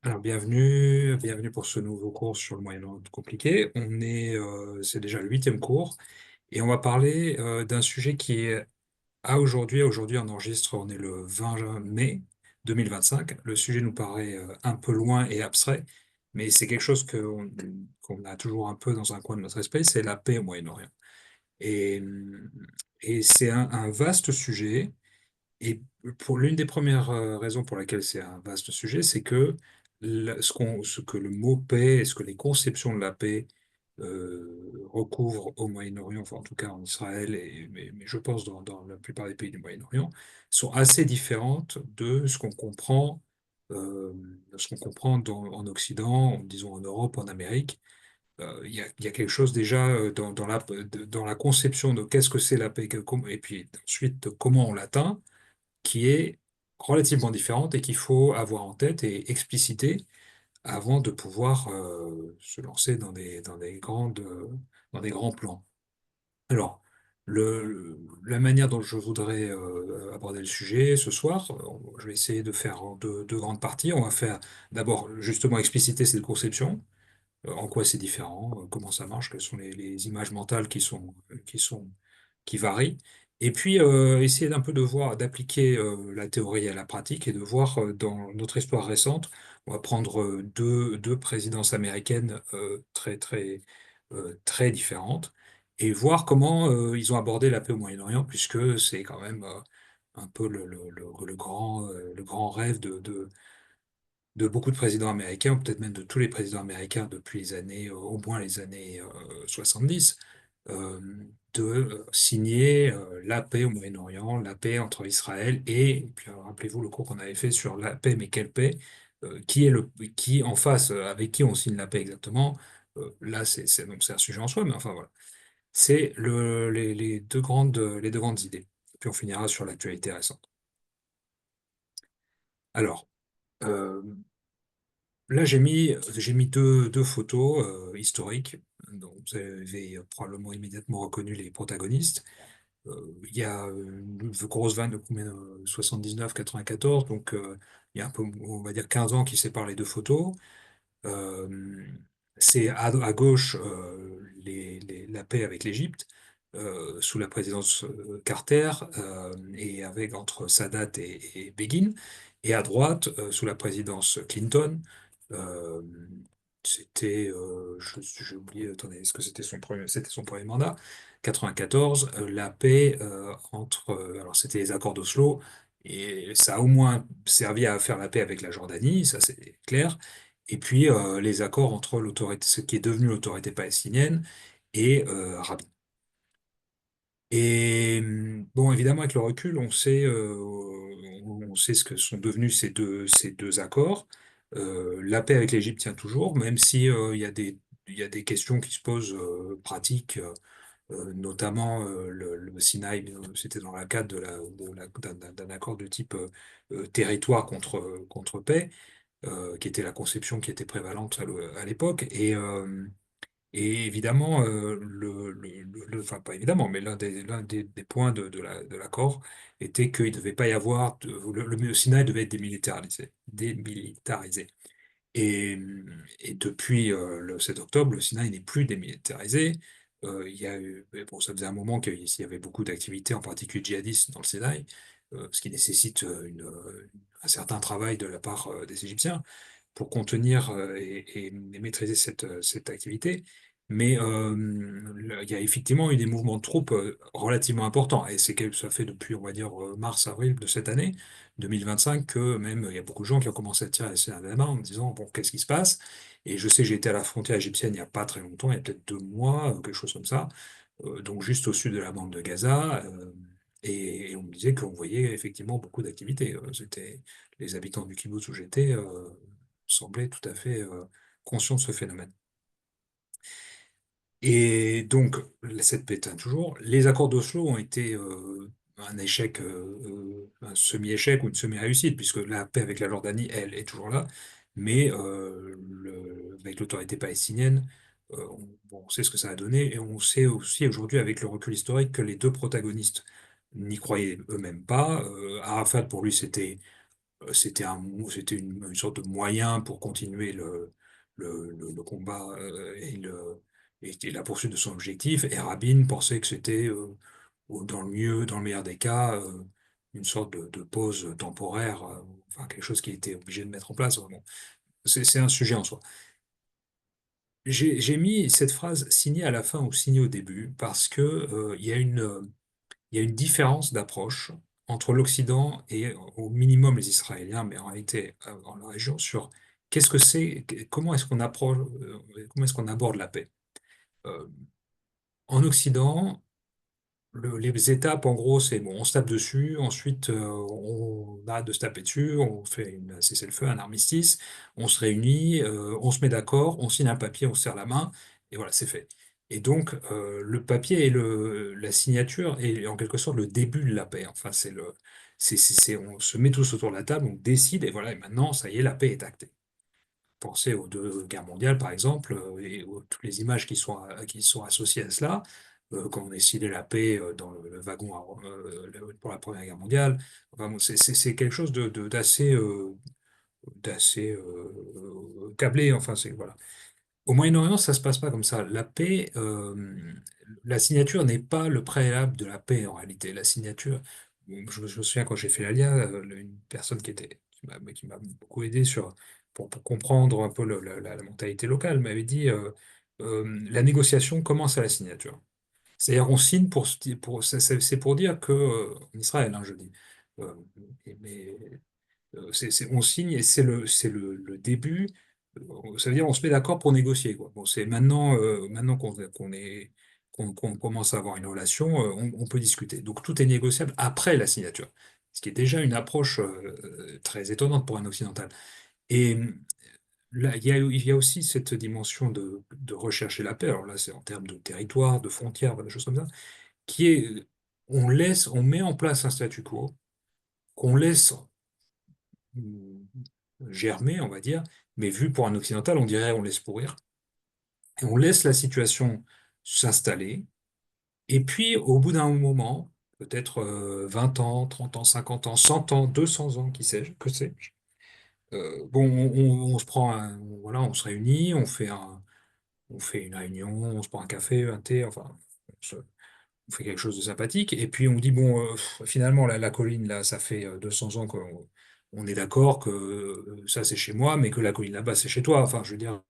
Alors, bienvenue pour ce nouveau cours sur le Moyen-Orient compliqué. C'est déjà le huitième cours et on va parler d'un sujet qui est aujourd'hui on enregistre, on est le 20 mai 2025. Le sujet nous paraît un peu loin et abstrait, mais c'est quelque chose qu'on a toujours un peu dans un coin de notre esprit, c'est la paix au Moyen-Orient. Et, et c'est un vaste sujet et pour l'une des premières raisons pour laquelle c'est un vaste sujet, c'est que ce que le mot paix et ce que les conceptions de la paix recouvrent au Moyen-Orient, enfin en tout cas en Israël, mais je pense dans la plupart des pays du Moyen-Orient, sont assez différentes de euh, ce qu'on comprend en Occident, disons en Europe, en Amérique. Il y a quelque chose déjà dans la conception de qu'est-ce que c'est la paix, et puis ensuite de comment on l'atteint qui est relativement différente et qu'il faut avoir en tête et expliciter avant de pouvoir se lancer dans des grands plans. Alors, la manière dont je voudrais aborder le sujet ce soir, je vais essayer de faire en deux grandes parties. On va faire d'abord justement expliciter cette conception, en quoi c'est différent, comment ça marche, quelles sont les images mentales qui varient. Et puis, essayer d'un peu de voir, d'appliquer la théorie à la pratique et de voir dans notre histoire récente, on va prendre deux présidences américaines très différentes et voir comment ils ont abordé la paix au Moyen-Orient, puisque c'est quand même un peu le grand rêve de beaucoup de présidents américains, ou peut-être même de tous les présidents américains depuis au moins les années 70, euh, de signer la paix au Moyen-Orient, la paix entre Israël et puis rappelez-vous le cours qu'on avait fait sur la paix, mais quelle paix, qui en face, avec qui on signe la paix exactement. Là, donc c'est un sujet en soi, mais enfin voilà. C'est les deux grandes idées. Puis on finira sur l'actualité récente. Alors, euh, là, j'ai mis deux photos historiques, dont vous avez probablement immédiatement reconnu les protagonistes. Il y a une grosse vanne de combien, 79-94, donc il y a un peu, on va dire 15 ans qui séparent les deux photos. Euh, c'est à gauche la paix avec l'Égypte, sous la présidence Carter, et avec entre Sadat et Begin, et à droite, sous la présidence Clinton, euh, j'ai oublié, attendez, est-ce que c'était son premier mandat, 94, la paix alors c'était les accords d'Oslo, et ça a au moins servi à faire la paix avec la Jordanie, ça c'est clair, et puis les accords entre l'autorité, ce qui est devenu l'autorité palestinienne et Rabin. Et bon, évidemment, avec le recul, on sait ce que sont devenus ces deux accords. La paix avec l'Égypte tient toujours, même si il y a des questions qui se posent pratiques, notamment le Sinaï, c'était dans le cadre d'un accord de type territoire contre paix, qui était la conception qui était prévalente à l'époque. Et évidemment, enfin pas évidemment, mais l'un des points de l'accord était qu'il ne devait pas y avoir, le Sinaï devait être démilitarisé. Et, et depuis le 7 octobre, le Sinaï n'est plus démilitarisé. Il y a eu, mais bon, ça faisait un moment qu'il y avait beaucoup d'activités, en particulier djihadistes, dans le Sinaï, ce qui nécessite un certain travail de la part des Égyptiens pour contenir et maîtriser cette activité. Mais il y a effectivement eu des mouvements de troupes relativement importants. Et ça fait depuis, on va dire, mars-avril de cette année, 2025, que même il y a beaucoup de gens qui ont commencé à tirer la main en me disant, bon, qu'est-ce qui se passe? Et je sais, j'ai été à la frontière égyptienne il n'y a pas très longtemps, il y a peut-être 2 mois, quelque chose comme ça, donc juste au sud de la bande de Gaza. Et on me disait qu'on voyait effectivement beaucoup d'activités. Les habitants du kibbutz où j'étais semblaient tout à fait conscients de ce phénomène. Et donc, cette paix tient toujours. Les accords d'Oslo ont été un échec, un semi-échec ou une semi-réussite, puisque la paix avec la Jordanie, elle, est toujours là. Mais avec l'autorité palestinienne, bon, on sait ce que ça a donné. Et on sait aussi aujourd'hui, avec le recul historique, que les deux protagonistes n'y croyaient eux-mêmes pas. Arafat, pour lui, c'était C'était une sorte de moyen pour continuer le combat et la poursuite de son objectif. Et Rabin pensait que c'était, dans dans le meilleur des cas, une sorte de pause temporaire, enfin quelque chose qui était obligé de mettre en place. Bon, c'est un sujet en soi. J'ai mis cette phrase signée à la fin ou signée au début parce que, il y a une différence d'approche entre l'Occident et, au minimum les Israéliens, mais en réalité dans la région, sur qu'est-ce que c'est, comment est-ce qu'on approche, comment est-ce qu'on aborde la paix. Euh, En Occident, les étapes, en gros, c'est bon, on se tape dessus, ensuite on arrête de se taper dessus, on fait un cessez-le-feu, un armistice, on se réunit, on se met d'accord, on signe un papier, on se serre la main, et voilà, c'est fait. Et donc, le papier et la signature est en quelque sorte le début de la paix. Enfin, on se met tous autour de la table, on décide, et voilà, et maintenant, ça y est, la paix est actée. Pensez aux deux guerres mondiales, par exemple, et toutes les images qui sont associées à cela, quand on a scellé la paix dans le wagon pour la Première Guerre mondiale. Enfin, bon, c'est quelque chose d'assez câblé. Enfin, voilà. Au Moyen-Orient, ça se passe pas comme ça. La paix, la signature n'est pas le préalable de la paix en réalité. La signature, je me souviens quand j'ai fait l'ALIA, une personne qui m'a beaucoup aidé pour comprendre un peu la mentalité locale m'avait dit, la négociation commence à la signature. C'est-à-dire on signe c'est pour dire que, en Israël, hein, je dis, euh, mais on signe et le début. Ça veut dire on se met d'accord pour négocier, quoi. Bon, c'est maintenant qu'on commence à avoir une relation, on peut discuter. Donc tout est négociable après la signature, ce qui est déjà une approche très étonnante pour un occidental. Et là, il y a aussi cette dimension de rechercher la paix. Alors là, c'est en termes de territoire, de frontières, voilà, des choses comme ça, qui est, on met en place un statu quo qu'on laisse mm, germer, on va dire, mais vu pour un occidental, on dirait on laisse pourrir. Et on laisse la situation s'installer. Et puis, au bout d'un moment, peut-être 20 ans, 30 ans, 50 ans, 100 ans, 200 ans, qui sais-je, que sais-je, bon, on se prend voilà, on se réunit, on fait une réunion, on se prend un café, un thé, enfin, on fait quelque chose de sympathique, et puis on dit, bon, finalement, la colline, là, ça fait 200 ans qu'on on est d'accord que ça, c'est chez moi, mais que la colline là-bas, c'est chez toi. Enfin, je veux dire,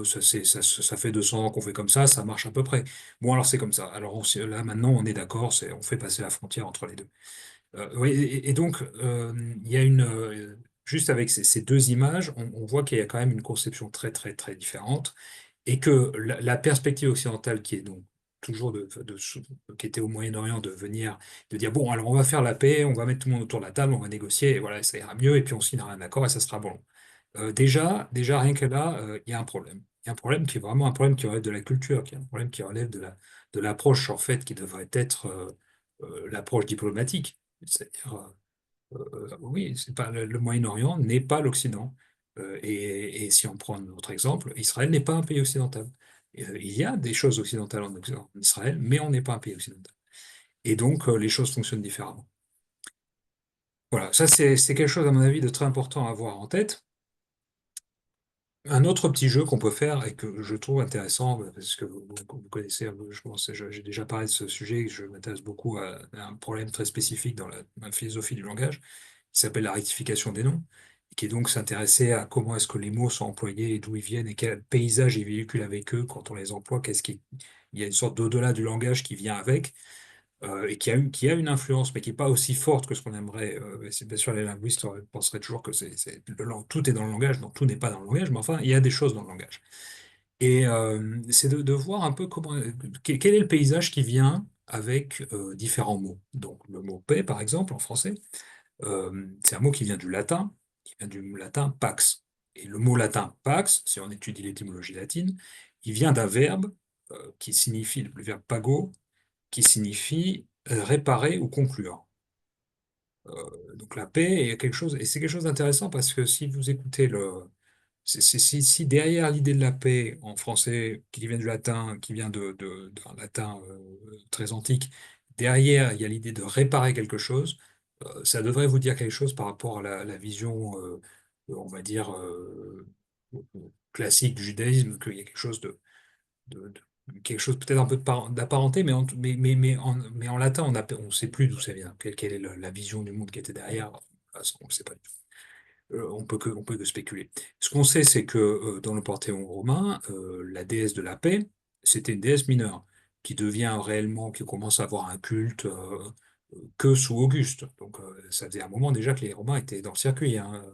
ça fait 200 ans qu'on fait comme ça marche à peu près. Bon, alors c'est comme ça. Alors là, maintenant, on est d'accord, on fait passer la frontière entre les deux. Oui, et donc, il y a juste avec ces deux images, on voit qu'il y a quand même une conception très, très, très différente et que la perspective occidentale qui est donc toujours qui était au Moyen-Orient de venir, de dire, bon, alors on va faire la paix, on va mettre tout le monde autour de la table, on va négocier, et voilà, ça ira mieux, et puis on signera un accord et ça sera bon. Déjà, rien que là, il y a un problème. Il y a un problème qui est vraiment un problème qui relève de la culture, qui est un problème qui relève de l'approche, en fait, qui devrait être l'approche diplomatique. C'est-à-dire, oui, c'est pas le Moyen-Orient n'est pas l'Occident. Et si on prend notre exemple, Israël n'est pas un pays occidental. Il y a des choses occidentales en Israël, mais on n'est pas un pays occidental. Et donc, les choses fonctionnent différemment. Voilà, ça c'est quelque chose, à mon avis, de très important à avoir en tête. Un autre petit jeu qu'on peut faire et que je trouve intéressant, parce que vous connaissez, je pense, j'ai déjà parlé de ce sujet, je m'intéresse beaucoup à un problème très spécifique dans la philosophie du langage, qui s'appelle la rectification des noms, et qui est donc s'intéresser à comment est-ce que les mots sont employés et d'où ils viennent et quel paysage ils véhiculent avec eux quand on les emploie, il y a une sorte d'au-delà du langage qui vient avec et qui a une influence, mais qui n'est pas aussi forte que ce qu'on aimerait. C'est bien sûr, les linguistes penseraient toujours que tout est dans le langage, donc tout n'est pas dans le langage, mais enfin, il y a des choses dans le langage. Et c'est de voir un peu quel est le paysage qui vient avec différents mots. Donc, le mot paix, par exemple, en français, c'est un mot qui vient du latin pax. Et le mot latin pax, si on étudie l'étymologie latine, il vient d'un verbe qui signifie, le verbe pago, qui signifie réparer ou conclure. Donc la paix est quelque chose, et c'est quelque chose d'intéressant parce que si vous écoutez si derrière l'idée de la paix en français, qui vient du latin, qui vient d'un latin très antique, derrière il y a l'idée de réparer quelque chose, Ça devrait vous dire quelque chose par rapport à la vision, on va dire, classique du judaïsme, qu'il y a quelque chose quelque chose peut-être un peu d'apparenté, mais en latin, on ne sait plus d'où ça vient, quelle est la vision du monde qui était derrière. On ne sait pas du tout. On peut que spéculer. Ce qu'on sait, c'est que dans le panthéon romain, la déesse de la paix, c'était une déesse mineure qui devient réellement, qui commence à avoir un culte que sous Auguste. Donc ça faisait un moment déjà que les Romains étaient dans le circuit, hein.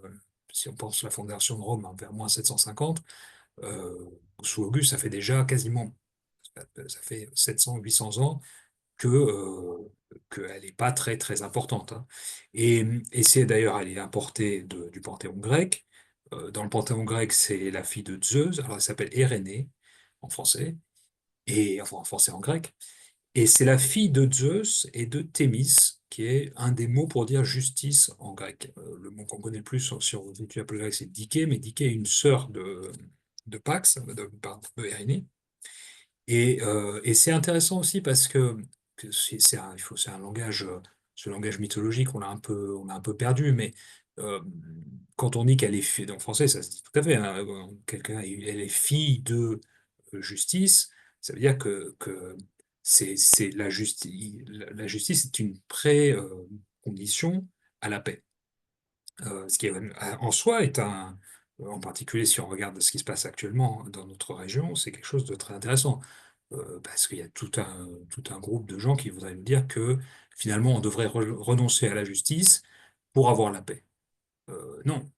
Si on pense à la fondation de Rome, hein, vers moins 750, euh, sous Auguste, ça fait déjà quasiment, ça fait 700, 800 ans que qu'elle n'est pas très très importante, hein. Et c'est d'ailleurs, elle est importée du panthéon grec. Dans le panthéon grec, c'est la fille de Zeus. Alors elle s'appelle Érénée en français, et enfin en français en grec. Et c'est la fille de Zeus et de Thémis, qui est un des mots pour dire justice en grec. Le mot qu'on connaît le plus sur l'étude grec, c'est Diké, mais Diké est une sœur de Pax, pardon, de Érénée. Et c'est intéressant aussi parce que c'est un langage, ce langage mythologique, on l'a un peu perdu, mais euh, quand on dit qu'elle est fille, en français, ça se dit tout à fait, hein, elle est fille de justice, ça veut dire que c'est la justice est une pré-condition à la paix. Ce qui en soi est en particulier si on regarde ce qui se passe actuellement dans notre région, c'est quelque chose de très intéressant. Parce qu'il y a tout un groupe de gens qui voudraient nous dire que finalement on devrait renoncer à la justice pour avoir la paix. Non,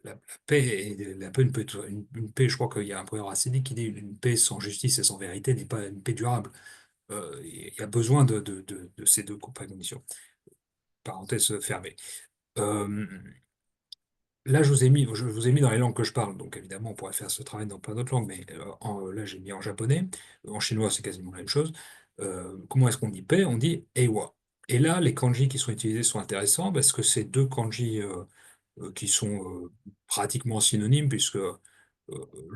la paix, la paix ne peut être une paix, je crois qu'il y a un proverbe racidique qui dit une paix sans justice et sans vérité n'est pas une paix durable. Il y a besoin de ces deux conditions. Parenthèse fermée. Euh, Là, je vous ai mis dans les langues que je parle, donc évidemment, on pourrait faire ce travail dans plein d'autres langues, mais là, j'ai mis en japonais. En chinois, c'est quasiment la même chose. Comment est-ce qu'on dit paix? On dit Eiwa. Et là, les kanji qui sont utilisés sont intéressants parce que c'est deux kanji qui sont pratiquement synonymes, puisque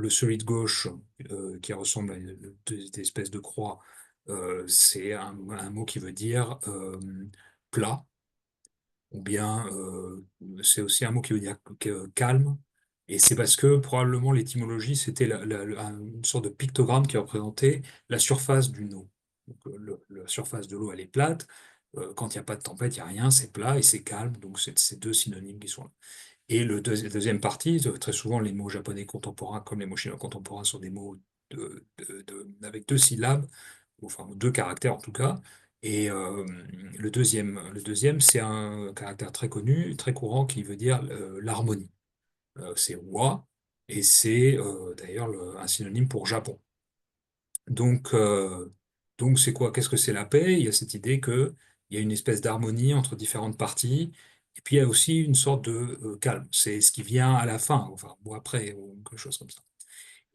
celui de gauche, qui ressemble à une espèce de croix, c'est un mot qui veut dire plat, ou bien c'est aussi un mot qui veut dire calme, et c'est parce que probablement l'étymologie, c'était une sorte de pictogramme qui représentait la surface d'une eau. Donc, la surface de l'eau, elle est plate. Quand il n'y a pas de tempête, il n'y a rien, c'est plat et c'est calme. Donc, c'est ces deux synonymes qui sont là. Et deuxième partie, très souvent, les mots japonais contemporains, comme les mots chinois contemporains, sont des mots avec deux syllabes, enfin deux caractères en tout cas. Et le deuxième, c'est un caractère très connu, très courant, qui veut dire l'harmonie. C'est wa, et c'est d'ailleurs un synonyme pour Japon. Donc, c'est quoi? Qu'est-ce que c'est la paix? Il y a cette idée qu'il y a une espèce d'harmonie entre différentes parties, et puis il y a aussi une sorte de calme. C'est ce qui vient à la fin, enfin, ou après, ou quelque chose comme ça.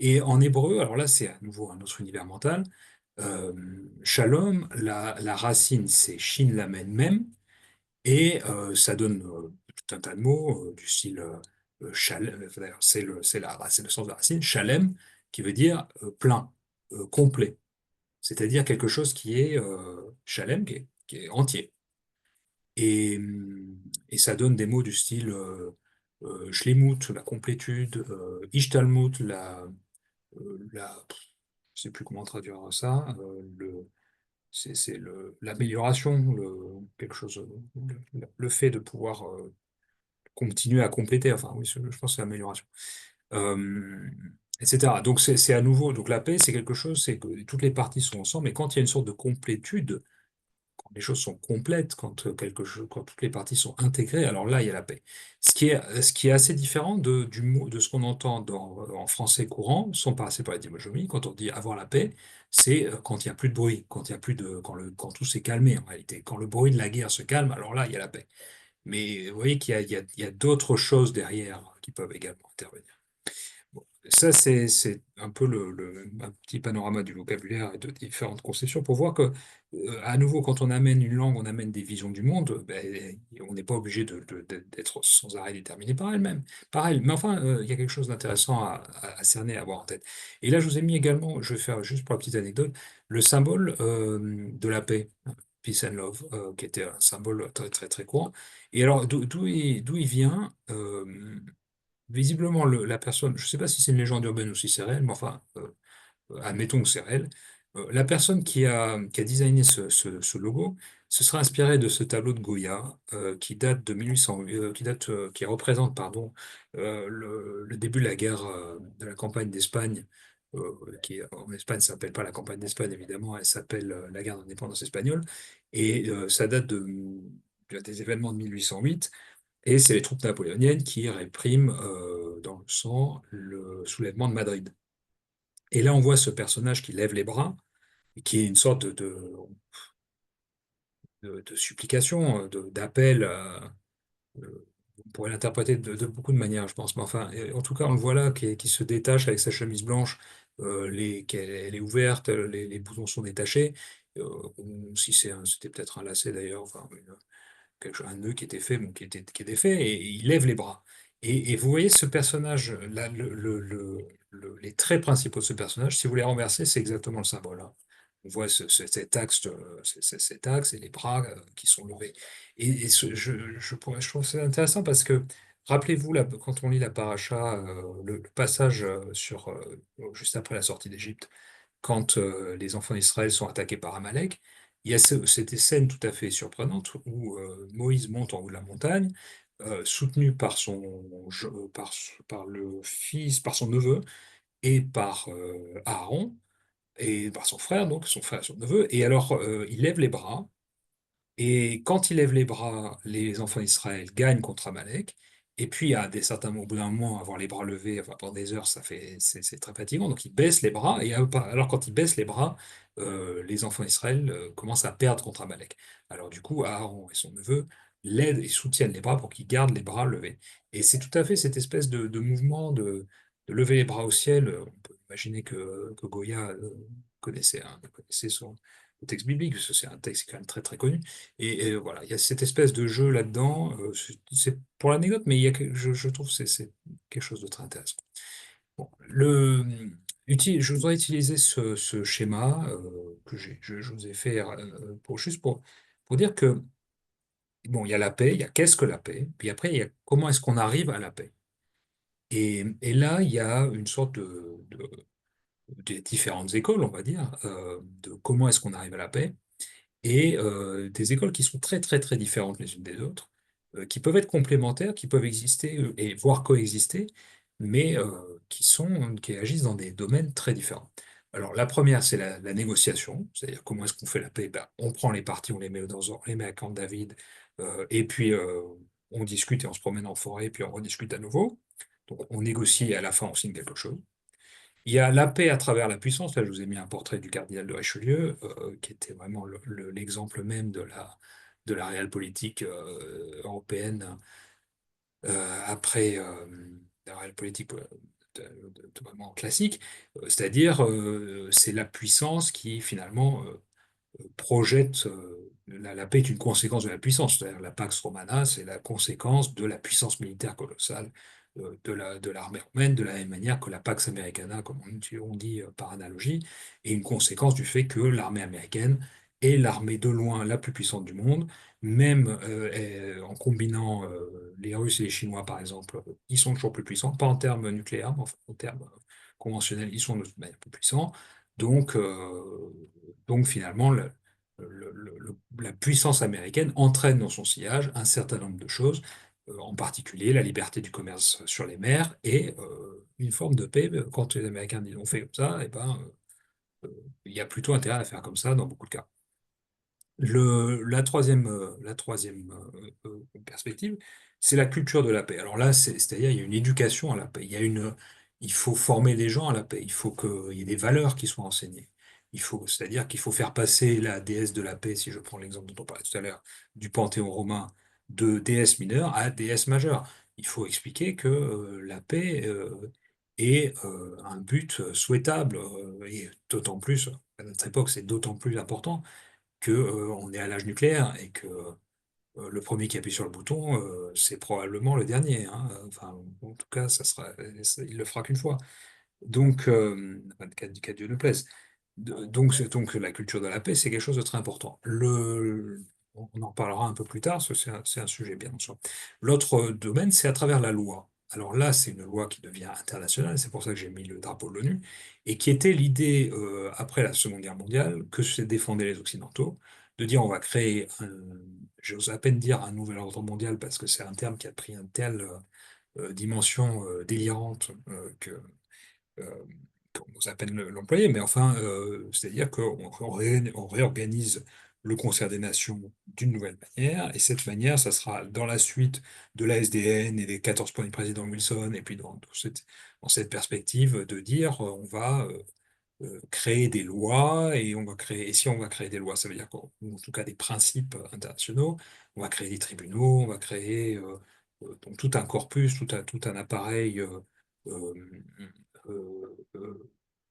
Et en hébreu, alors là, c'est à nouveau un autre univers mental. Euh, Shalom, la racine, c'est Shin Lamed Mem, et ça donne tout un tas de mots du style d'ailleurs, c'est le sens de la racine, Shalem, qui veut dire plein, complet, c'est-à-dire quelque chose qui est Shalem, qui est entier. Et ça donne des mots du style Shlemut, la complétude, Ishtalmut, je sais plus comment traduire ça, c'est l'amélioration, quelque chose, le fait de pouvoir continuer à compléter, enfin oui, je pense que c'est l'amélioration. Euh, etc. Donc c'est à nouveau, donc la paix, c'est quelque chose, c'est que toutes les parties sont ensemble, et quand il y a une sorte de complétude, quand les choses sont complètes, quand quand toutes les parties sont intégrées, alors là, il y a la paix. Ce qui est assez différent de ce qu'on entend en français courant, sans passer par l'étymologie, quand on dit avoir la paix, c'est quand il n'y a plus de bruit, quand il y a plus de, quand tout s'est calmé en réalité. Quand le bruit de la guerre se calme, alors là, il y a la paix. Mais vous voyez il y a d'autres choses derrière qui peuvent également intervenir. Bon, ça, c'est un peu un petit panorama du vocabulaire et de différentes conceptions pour voir que, à nouveau, quand on amène une langue, on amène des visions du monde, ben, on n'est pas obligé d'être sans arrêt déterminé par elle-même, par elle. Mais enfin, il y a quelque chose d'intéressant à cerner, à avoir en tête. Et là, je vous ai mis également, je vais faire juste pour la petite anecdote, le symbole de la paix. Peace and Love, qui était un symbole très très très courant. Et alors, d'où il vient? Visiblement, la personne, je ne sais pas si c'est une légende urbaine ou si c'est réel, mais enfin, admettons que c'est réel, la personne qui a designé ce logo se sera inspirée de ce tableau de Goya qui date de 1800, qui représente, pardon, le début de la guerre, de la campagne d'Espagne, qui en Espagne ne s'appelle pas la campagne d'Espagne, évidemment, elle s'appelle la guerre d'indépendance espagnole, et ça date des événements de 1808, et c'est les troupes napoléoniennes qui répriment dans le sang le soulèvement de Madrid. Et là, on voit ce personnage qui lève les bras, et qui est une sorte de supplication, d'appel. On pourrait l'interpréter de beaucoup de manières, je pense. Mais enfin, en tout cas, on le voit là, qui se détache avec sa chemise blanche, elle est ouverte, les boutons sont détachés. Ou si c'était peut-être un lacet d'ailleurs, enfin, un nœud qui était fait, bon, qui était fait, et il lève les bras. Et vous voyez ce personnage, là, les traits principaux de ce personnage, si vous les renversez, c'est exactement le symbole, hein. On voit cet axe, cet axe et les bras qui sont levés. Et je trouve ça intéressant parce que, rappelez-vous, là, quand on lit la paracha, le passage juste après la sortie d'Égypte, quand les enfants d'Israël sont attaqués par Amalek, il y a cette scène tout à fait surprenante où Moïse monte en haut de la montagne, soutenu par le fils, par son neveu et par Aaron, et par son frère, donc son frère et son neveu. Et alors, il lève les bras, et quand il lève les bras, les enfants d'Israël gagnent contre Amalek. Et puis, à au bout d'un moment, avoir les bras levés, enfin, pendant des heures, c'est très fatigant. Donc, il baisse les bras. Et alors, quand il baisse les bras, les enfants d'Israël commencent à perdre contre Amalek. Alors, du coup, Aaron et son neveu l'aident et soutiennent les bras pour qu'ils gardent les bras levés. Et c'est tout à fait cette espèce de mouvement de lever les bras au ciel. On peut imaginer que Goya connaissait le texte biblique, parce que c'est un texte quand même très très connu. Et voilà, il y a cette espèce de jeu là-dedans. C'est pour l'anecdote, mais je trouve que c'est quelque chose de très intéressant. Bon, je voudrais utiliser ce schéma que je vous ai fait juste pour dire que, bon, il y a la paix, il y a qu'est-ce que la paix, puis après, il y a comment est-ce qu'on arrive à la paix. Et là, il y a une sorte des différentes écoles, on va dire, de comment est-ce qu'on arrive à la paix et des écoles qui sont très très très différentes les unes des autres, qui peuvent être complémentaires, qui peuvent exister et voire coexister, mais qui agissent dans des domaines très différents. Alors la première, c'est la négociation, c'est-à-dire comment est-ce qu'on fait la paix? Ben, on prend les parties, on les met à Camp David, et puis on discute et on se promène en forêt, puis on rediscute à nouveau. Donc on négocie et à la fin on signe quelque chose. Il y a la paix à travers la puissance. Là, je vous ai mis un portrait du cardinal de Richelieu, qui était vraiment l'exemple même de la réelle politique européenne après la réelle politique vraiment classique. C'est-à-dire, c'est la puissance qui finalement projette. La paix est une conséquence de la puissance. C'est-à-dire la Pax Romana, c'est la conséquence de la puissance militaire colossale de l'armée romaine, de la même manière que la Pax Americana, comme on dit par analogie, est une conséquence du fait que l'armée américaine est l'armée de loin la plus puissante du monde, même en combinant les Russes et les Chinois, par exemple, ils sont toujours plus puissants, pas en termes nucléaires, mais en termes conventionnels, ils sont de toute manière plus puissants. Donc, finalement, la puissance américaine entraîne dans son sillage un certain nombre de choses, en particulier la liberté du commerce sur les mers et une forme de paix. Quand les Américains disent on fait comme ça, eh ben, il y a plutôt intérêt à faire comme ça dans beaucoup de cas. La troisième perspective, c'est la culture de la paix. Alors là, c'est-à-dire il y a une éducation à la paix. Il faut former les gens à la paix. Il faut qu'il y ait des valeurs qui soient enseignées. C'est-à-dire qu'il faut faire passer la déesse de la paix, si je prends l'exemple dont on parlait tout à l'heure, du panthéon romain, de déesse mineure à déesse majeure. Il faut expliquer que la paix est un but souhaitable, et d'autant plus, à notre époque, c'est d'autant plus important que, on est à l'âge nucléaire et que le premier qui appuie sur le bouton, c'est probablement le dernier, hein. Enfin, en tout cas, il le fera qu'une fois. Donc, qu'à Dieu nous plaise. Donc la culture de la paix, c'est quelque chose de très important. On en reparlera un peu plus tard, parce que c'est un sujet bien sûr. L'autre domaine, c'est à travers la loi. Alors là, c'est une loi qui devient internationale, c'est pour ça que j'ai mis le drapeau de l'ONU, et qui était l'idée, après la Seconde Guerre mondiale, que se défendaient les Occidentaux, de dire on va créer, j'ose à peine dire un nouvel ordre mondial, parce que c'est un terme qui a pris une telle dimension délirante euh, qu'on ose à peine l'employer, mais enfin, c'est-à-dire on réorganise le concert des nations d'une nouvelle manière, et cette manière, ça sera dans la suite de la SDN et des 14 points du président Wilson, et puis dans cette perspective de dire, on va créer des lois et et si on va créer des lois, ça veut dire quoi? Ou en tout cas des principes internationaux, on va créer des tribunaux, on va créer donc tout un corpus, tout un appareil euh,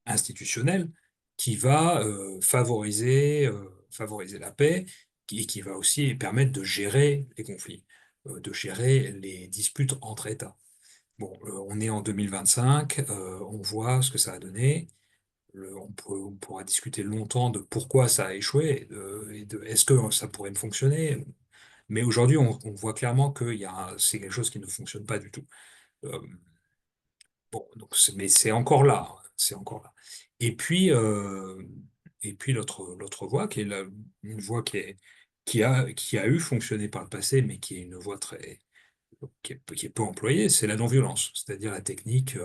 institutionnel qui va favoriser la paix et qui va aussi permettre de gérer les conflits, de gérer les disputes entre États. Bon, on est en 2025, on voit ce que ça a donné. On pourra discuter longtemps de pourquoi ça a échoué et de est-ce que ça pourrait me fonctionner. Mais aujourd'hui, on voit clairement que c'est quelque chose qui ne fonctionne pas du tout. Euh, bon, mais c'est encore là, hein, c'est encore là. Et puis, euh, et puis l'autre voie, qui est une voie qui a eu fonctionné par le passé, mais qui est une voie qui est peu employée, c'est la non-violence, c'est-à-dire la technique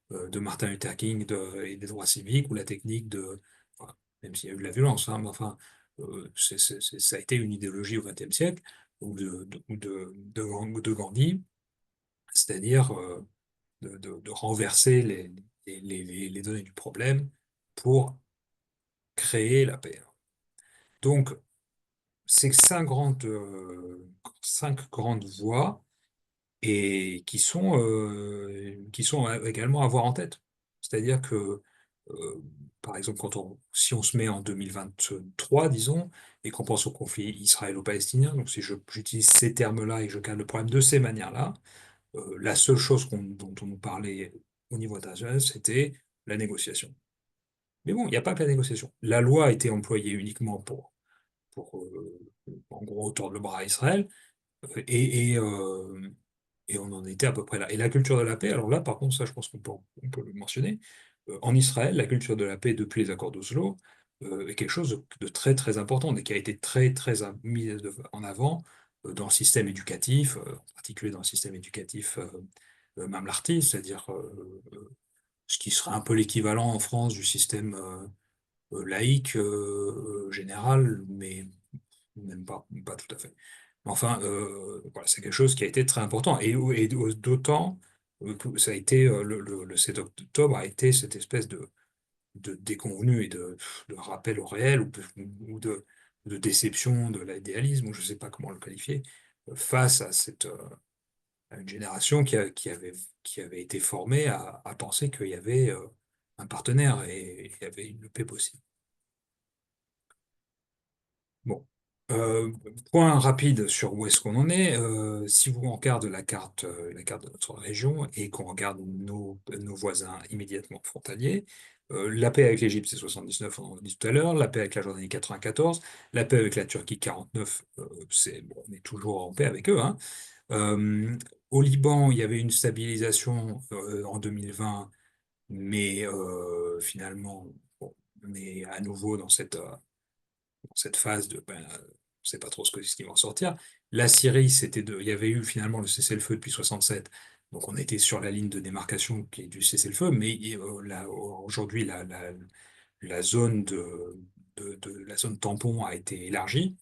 de Martin Luther King et des droits civiques, ou la technique enfin, même s'il y a eu de la violence, hein, mais enfin, ça a été une idéologie au XXe siècle, ou de Gandhi, c'est-à-dire de renverser les données du problème pour créer la paix. Donc, ces cinq grandes voies et qui sont également à avoir en tête. C'est-à-dire que, euh, par exemple, si on se met en 2023, disons, et qu'on pense au conflit israélo-palestinien, donc si j'utilise ces termes-là et que je regarde le problème de ces manières-là, la seule chose dont on nous parlait au niveau international, c'était la négociation. Mais bon, il n'y a pas que la négociation. La loi a été employée uniquement en gros, tordre le bras à Israël, euh, et, et, euh, et on en était à peu près là. Et la culture de la paix, alors là, par contre, ça, je pense on peut le mentionner. En Israël, la culture de la paix, depuis les accords d'Oslo, est quelque chose de très, très important et qui a été très, très mis en avant dans le système éducatif, en particulier dans le système éducatif mamlarti, c'est-à-dire ce qui serait un peu l'équivalent en France du système laïque général, mais même pas tout à fait. Mais enfin, voilà, c'est quelque chose qui a été très important. Et d'autant que ça a été, le 7 octobre a été cette espèce de déconvenue et de rappel au réel ou de déception de l'idéalisme, ou je ne sais pas comment le qualifier, face à une génération qui avait été formée à penser qu'il y avait un partenaire et il y avait une paix possible. Bon. Point rapide sur où est-ce qu'on en est. Si vous regardez la carte de notre région et qu'on regarde nos voisins immédiatement frontaliers, la paix avec l'Égypte, c'est 79, on l'a dit tout à l'heure, la paix avec la Jordanie, 94, la paix avec la Turquie, 49, bon, on est toujours en paix avec eux, hein. Euh, Au Liban, il y avait une stabilisation en 2020, mais finalement, bon, on est à nouveau dans cette phase de ben, on ne sait pas trop ce qui va en sortir. La Syrie, il y avait eu finalement le cessez-le-feu depuis 67, donc on était sur la ligne de démarcation qui est du cessez-le-feu, mais aujourd'hui la zone la zone tampon a été élargie.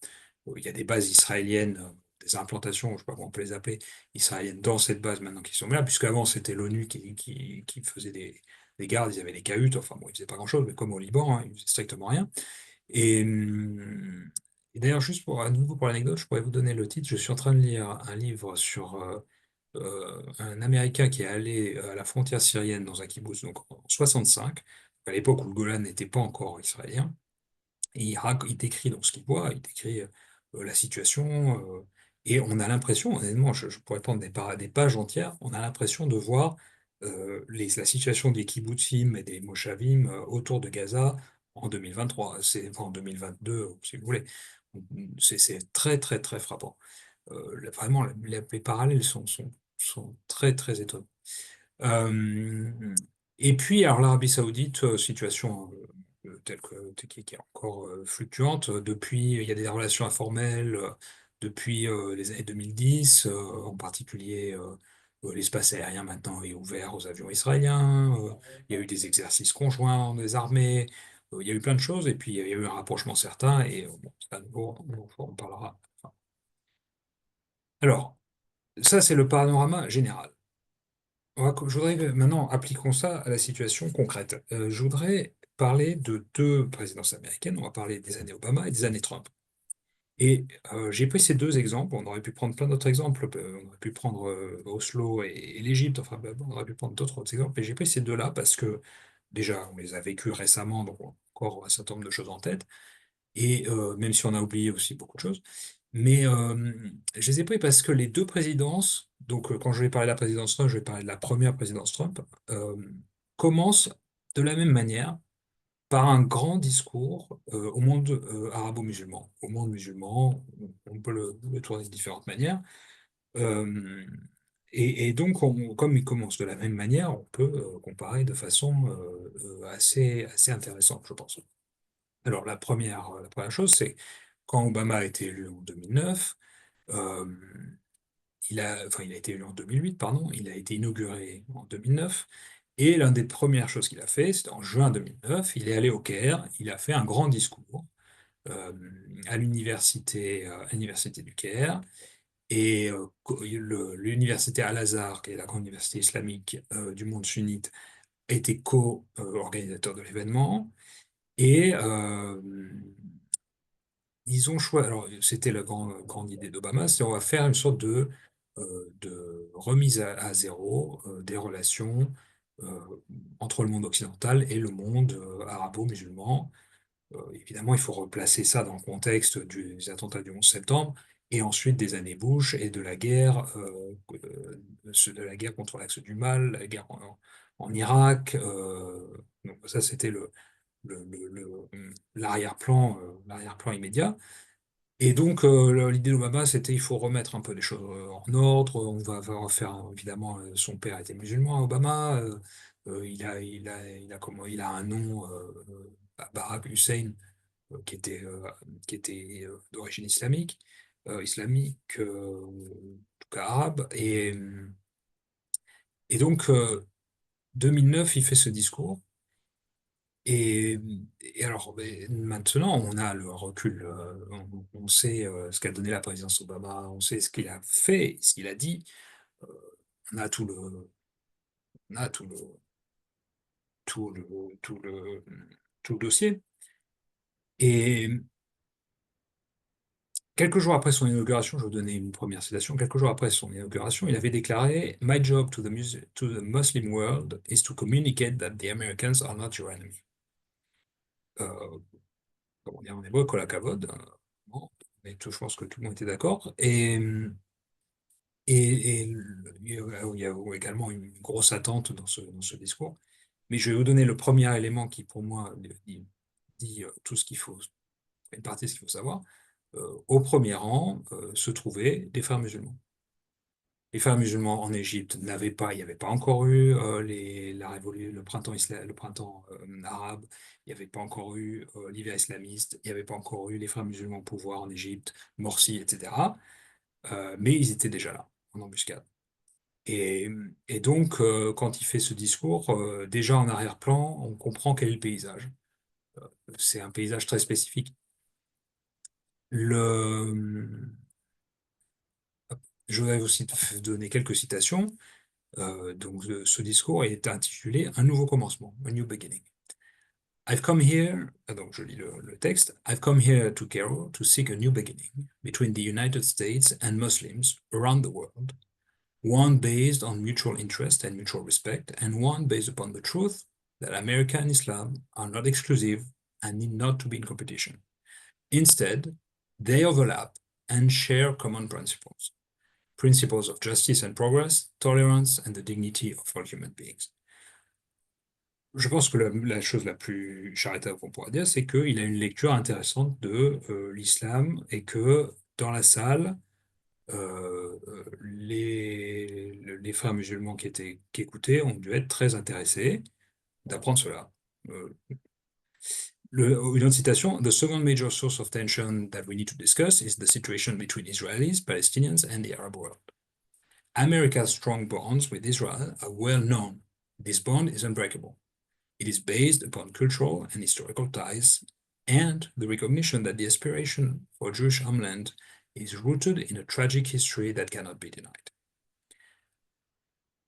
Il y a des bases israéliennes, des implantations, je ne sais pas comment on peut les appeler, israéliennes dans cette base maintenant qui sont là, puisqu'avant c'était l'ONU qui faisait des gardes, ils avaient des cahutes, enfin bon, ils faisaient pas grand-chose, mais comme au Liban, hein, ils faisaient strictement rien. Et, hum, et d'ailleurs, juste à nouveau pour l'anecdote, je pourrais vous donner le titre. Je suis en train de lire un livre sur un Américain qui est allé à la frontière syrienne dans un kibbutz, donc en 65, à l'époque où le Golan n'était pas encore israélien. Et il décrit donc ce qu'il voit, il décrit la situation, et on a l'impression, honnêtement, je pourrais prendre des pages entières, on a l'impression de voir la situation des kibbutzim et des moshavim autour de Gaza en 2023, enfin, en 2022, si vous voulez. C'est très, très, très frappant. Vraiment, les parallèles sont très, très étonnants. Euh, et puis, alors l'Arabie Saoudite, situation qui est encore fluctuante. Depuis, il y a des relations informelles depuis les années 2010, en particulier l'espace aérien maintenant est ouvert aux avions israéliens. Il y a eu des exercices conjoints des armées. Il y a eu plein de choses, et puis il y a eu un rapprochement certain, et bon, c'est à nouveau, on en parlera. Enfin, alors, ça, c'est le panorama général. Je voudrais maintenant appliquons ça à la situation concrète. Je voudrais parler de deux présidences américaines. On va parler des années Obama et des années Trump. Et j'ai pris ces deux exemples. On aurait pu prendre plein d'autres exemples. On aurait pu prendre Oslo et l'Égypte. Enfin, on aurait pu prendre d'autres exemples. Mais j'ai pris ces deux-là parce que déjà, on les a vécus récemment, donc on a encore un certain nombre de choses en tête. Et même si on a oublié aussi beaucoup de choses. Mais je les ai pris parce que les deux présidences, donc quand je vais parler de la présidence Trump, je vais parler de la première présidence Trump, commencent de la même manière par un grand discours au monde arabo-musulman. Au monde musulman, on peut le tourner de différentes manières. Euh, et donc, comme il commence de la même manière, on peut comparer de façon assez intéressante, je pense. Alors, la première chose, c'est quand Obama a été élu en 2009, euh, enfin, il a été élu en 2008, pardon, il a été inauguré en 2009, et l'une des premières choses qu'il a fait, c'était en juin 2009, il est allé au Caire, il a fait un grand discours euh, à l'université du Caire, et l'université Al-Azhar, qui est la grande université islamique du monde sunnite, était co-organisateur de l'événement, et ils ont choisi, alors c'était la grande idée d'Obama, c'est on va faire une sorte de remise à zéro des relations euh, entre le monde occidental et le monde arabo-musulman. Évidemment, il faut replacer ça dans le contexte des attentats du 11 septembre et ensuite des années Bush et de la guerre, de la guerre contre l'axe du mal, la guerre en Irak. Donc ça, c'était l'arrière-plan immédiat. Et donc, l'idée d'Obama, c'était il faut remettre un peu les choses en ordre. On va faire, évidemment, son père était musulman, Obama. Il a un nom, Barack Hussein, qui était d'origine en tout cas arabe. Et donc, 2009, il fait ce discours. Et, et alors, maintenant, on a le recul, on sait ce qu'a donné la présidence Obama, on sait ce qu'il a fait, ce qu'il a dit, euh, on a on a tout le, tout le, tout le dossier. Et quelques jours après son inauguration, je vais vous donner une première citation, quelques jours après son inauguration, il avait déclaré: My job to the Muslim world is to communicate that the Americans are not your enemy. Euh, Comment dire en hébreu, kol hakavod, bon, mais je pense que tout le monde était d'accord. Il y a également une grosse attente dans ce discours. Mais je vais vous donner le premier élément qui, pour moi, dit tout ce qu'il faut, une partie de ce qu'il faut savoir. Au premier rang se trouvaient des frères musulmans. Les frères musulmans en Égypte il n'y avait pas encore eu le printemps, le printemps arabe, il n'y avait pas encore eu l'hiver islamiste, il n'y avait pas encore eu les frères musulmans au pouvoir en Égypte, Morsi, etc. Mais ils étaient déjà là, en embuscade. Et, et donc, quand il fait ce discours, déjà en arrière-plan, on comprend quel est le paysage. C'est un paysage très spécifique. Le... Je voudrais aussi te donner quelques citations. Donc, ce discours est intitulé Un nouveau commencement, A New Beginning. I've come here, donc je lis le texte, I've come here to Cairo to seek a new beginning between the United States and Muslims around the world, one based on mutual interest and mutual respect, and one based upon the truth that America and Islam are not exclusive and need not to be in competition. Instead, they overlap and share common principles. Principles of justice and progress, tolerance, and the dignity of all human beings. Je pense que la chose la plus charitable qu'on pourra dire, c'est qu'il a une lecture intéressante de l'islam et que dans la salle, les frères musulmans qui écoutaient ont dû être très intéressés d'apprendre cela. Euh, une autre citation: The second major source of tension that we need to discuss is the situation between Israelis, Palestinians, and the Arab world. America's strong bonds with Israel are well known. This bond is unbreakable. It is based upon cultural and historical ties and the recognition that the aspiration for Jewish homeland is rooted in a tragic history that cannot be denied.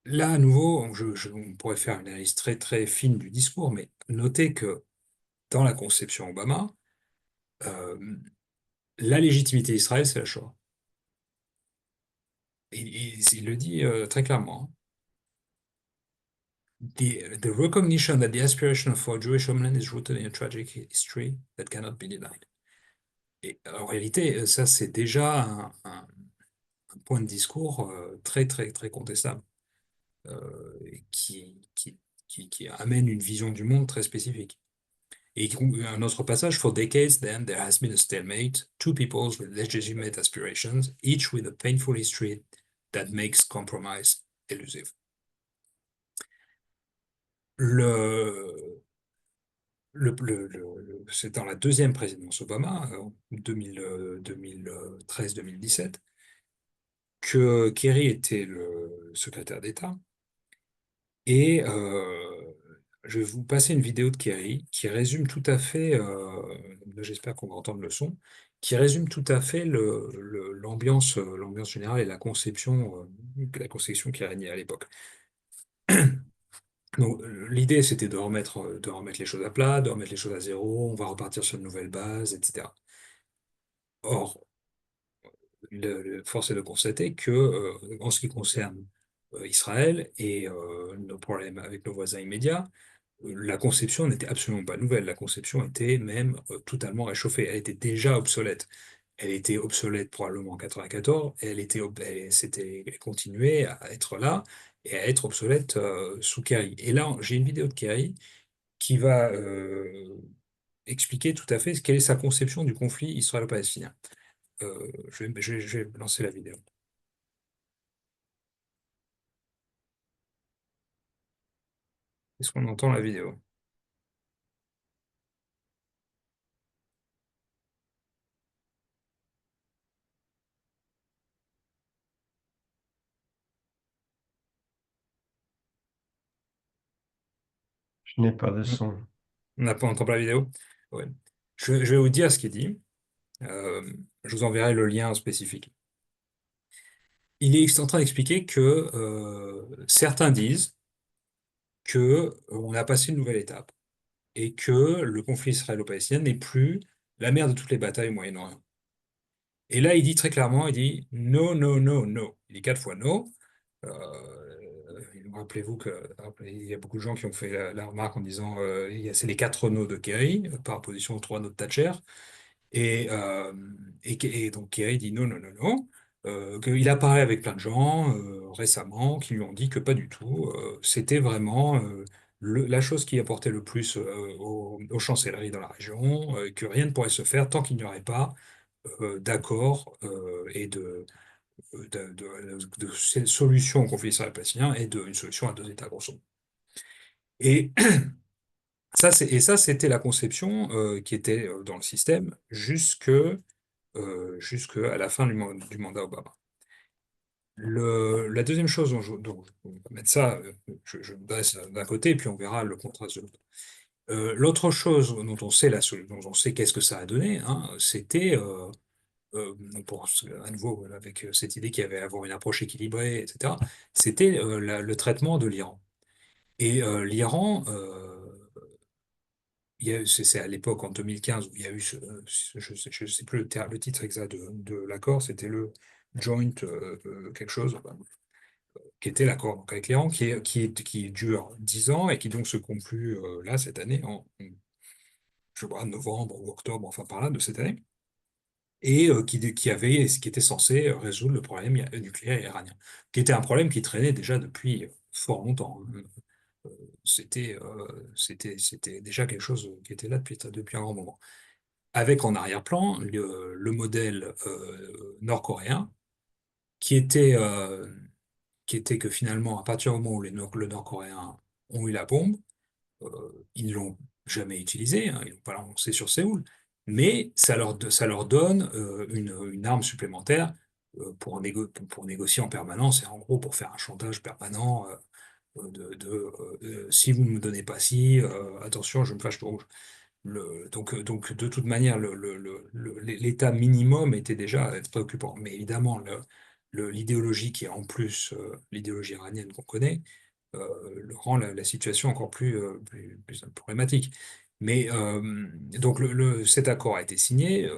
Là, à nouveau, on pourrait faire une analyse très très fine du discours, mais notez que dans la conception Obama, euh, la légitimité d'Israël, c'est la Shoah. Il le dit très clairement. The recognition that the aspiration for a Jewish homeland is rooted in a tragic history that cannot be denied. Et en réalité, ça, c'est déjà un point de discours très, très, très contestable, et qui amène une vision du monde très spécifique. Et un autre passage: For decades, then, there has been a stalemate, two peoples with legitimate aspirations, each with a painful history that makes compromise elusive. Le, c'est dans la deuxième présidence Obama, en 2013-2017, que Kerry était le secrétaire d'État. Et je vais vous passer une vidéo de Kerry qui résume tout à fait, j'espère qu'on va entendre le son, qui résume tout à fait l'ambiance générale et la conception qui régnait à l'époque. Donc, l'idée, c'était de remettre les choses à plat, de remettre les choses à zéro, on va repartir sur une nouvelle base, etc. Or, force est de constater que, en ce qui concerne Israël et nos problèmes avec nos voisins immédiats, la conception n'était absolument pas nouvelle. La conception était même totalement réchauffée. Elle était déjà obsolète. Elle était obsolète probablement en 94, et elle continuait à être là et à être obsolète sous Kerry. Et là, j'ai une vidéo de Kerry qui va expliquer tout à fait quelle est sa conception du conflit israélo-palestinien. Je vais lancer la vidéo. Est-ce qu'on entend la vidéo? Je n'ai pas de On son. n'entend pas la vidéo? Ouais. Je vais vous dire ce qu'il dit. Euh, je vous enverrai le lien spécifique. Il est en train d'expliquer que certains disent que on a passé une nouvelle étape et que le conflit israélo-palestinien n'est plus la mère de toutes les batailles au Moyen-Orient. Et là, il dit très clairement, il dit no, no, no, no. Il dit 4 fois no. Rappelez-vous il y a beaucoup de gens qui ont fait la remarque en disant c'est les 4 no de Kerry par opposition aux 3 no de Thatcher. Et, et donc Kerry dit non, non, non, non. Qu'il a parlé avec plein de gens récemment qui lui ont dit que pas du tout. C'était vraiment la chose qui apportait le plus aux chancelleries dans la région, que rien ne pourrait se faire tant qu'il n'y aurait pas d'accord et de solution au conflit israélo-palestinien et d'une solution à 2 États, grosso modo. Et ça, c'était la conception qui était dans le système jusqu'à la fin du mandat Obama. La deuxième chose dont on va mettre ça, je me dresse d'un côté, et puis on verra le contraste de l'autre. L'autre chose dont on sait qu'est-ce que ça a donné, hein, c'était, à nouveau, avec cette idée qu'il y avait à avoir une approche équilibrée, etc., c'était le traitement de l'Iran. Et l'Iran, c'est à l'époque, en 2015, où il y a eu je sais plus le titre exact de l'accord, c'était le joint quelque chose, qui était l'accord donc avec l'Iran, qui dure 10 ans et qui donc se conclut là, cette année, je sais pas, novembre ou octobre, enfin par là, de cette année, et qui était censé résoudre le problème nucléaire iranien, qui était un problème qui traînait déjà depuis fort longtemps, hein. c'était déjà quelque chose qui était là depuis un grand moment. Avec en arrière-plan le modèle nord-coréen, qui était, euh, qui était que finalement, à partir du moment où le Nord-Coréen ont eu la bombe, ils l'ont jamais utilisée, hein, ils l'ont pas lancée sur Séoul, mais ça leur donne une arme supplémentaire pour négocier en permanence et en gros pour faire un chantage permanent si vous ne me donnez pas ci, attention, je me fâche pour vous. Donc, de toute manière, l'état minimum était déjà préoccupant. Mais évidemment, l'idéologie qui est en plus l'idéologie iranienne qu'on connaît, le rend la situation encore plus problématique. Mais donc cet accord a été signé,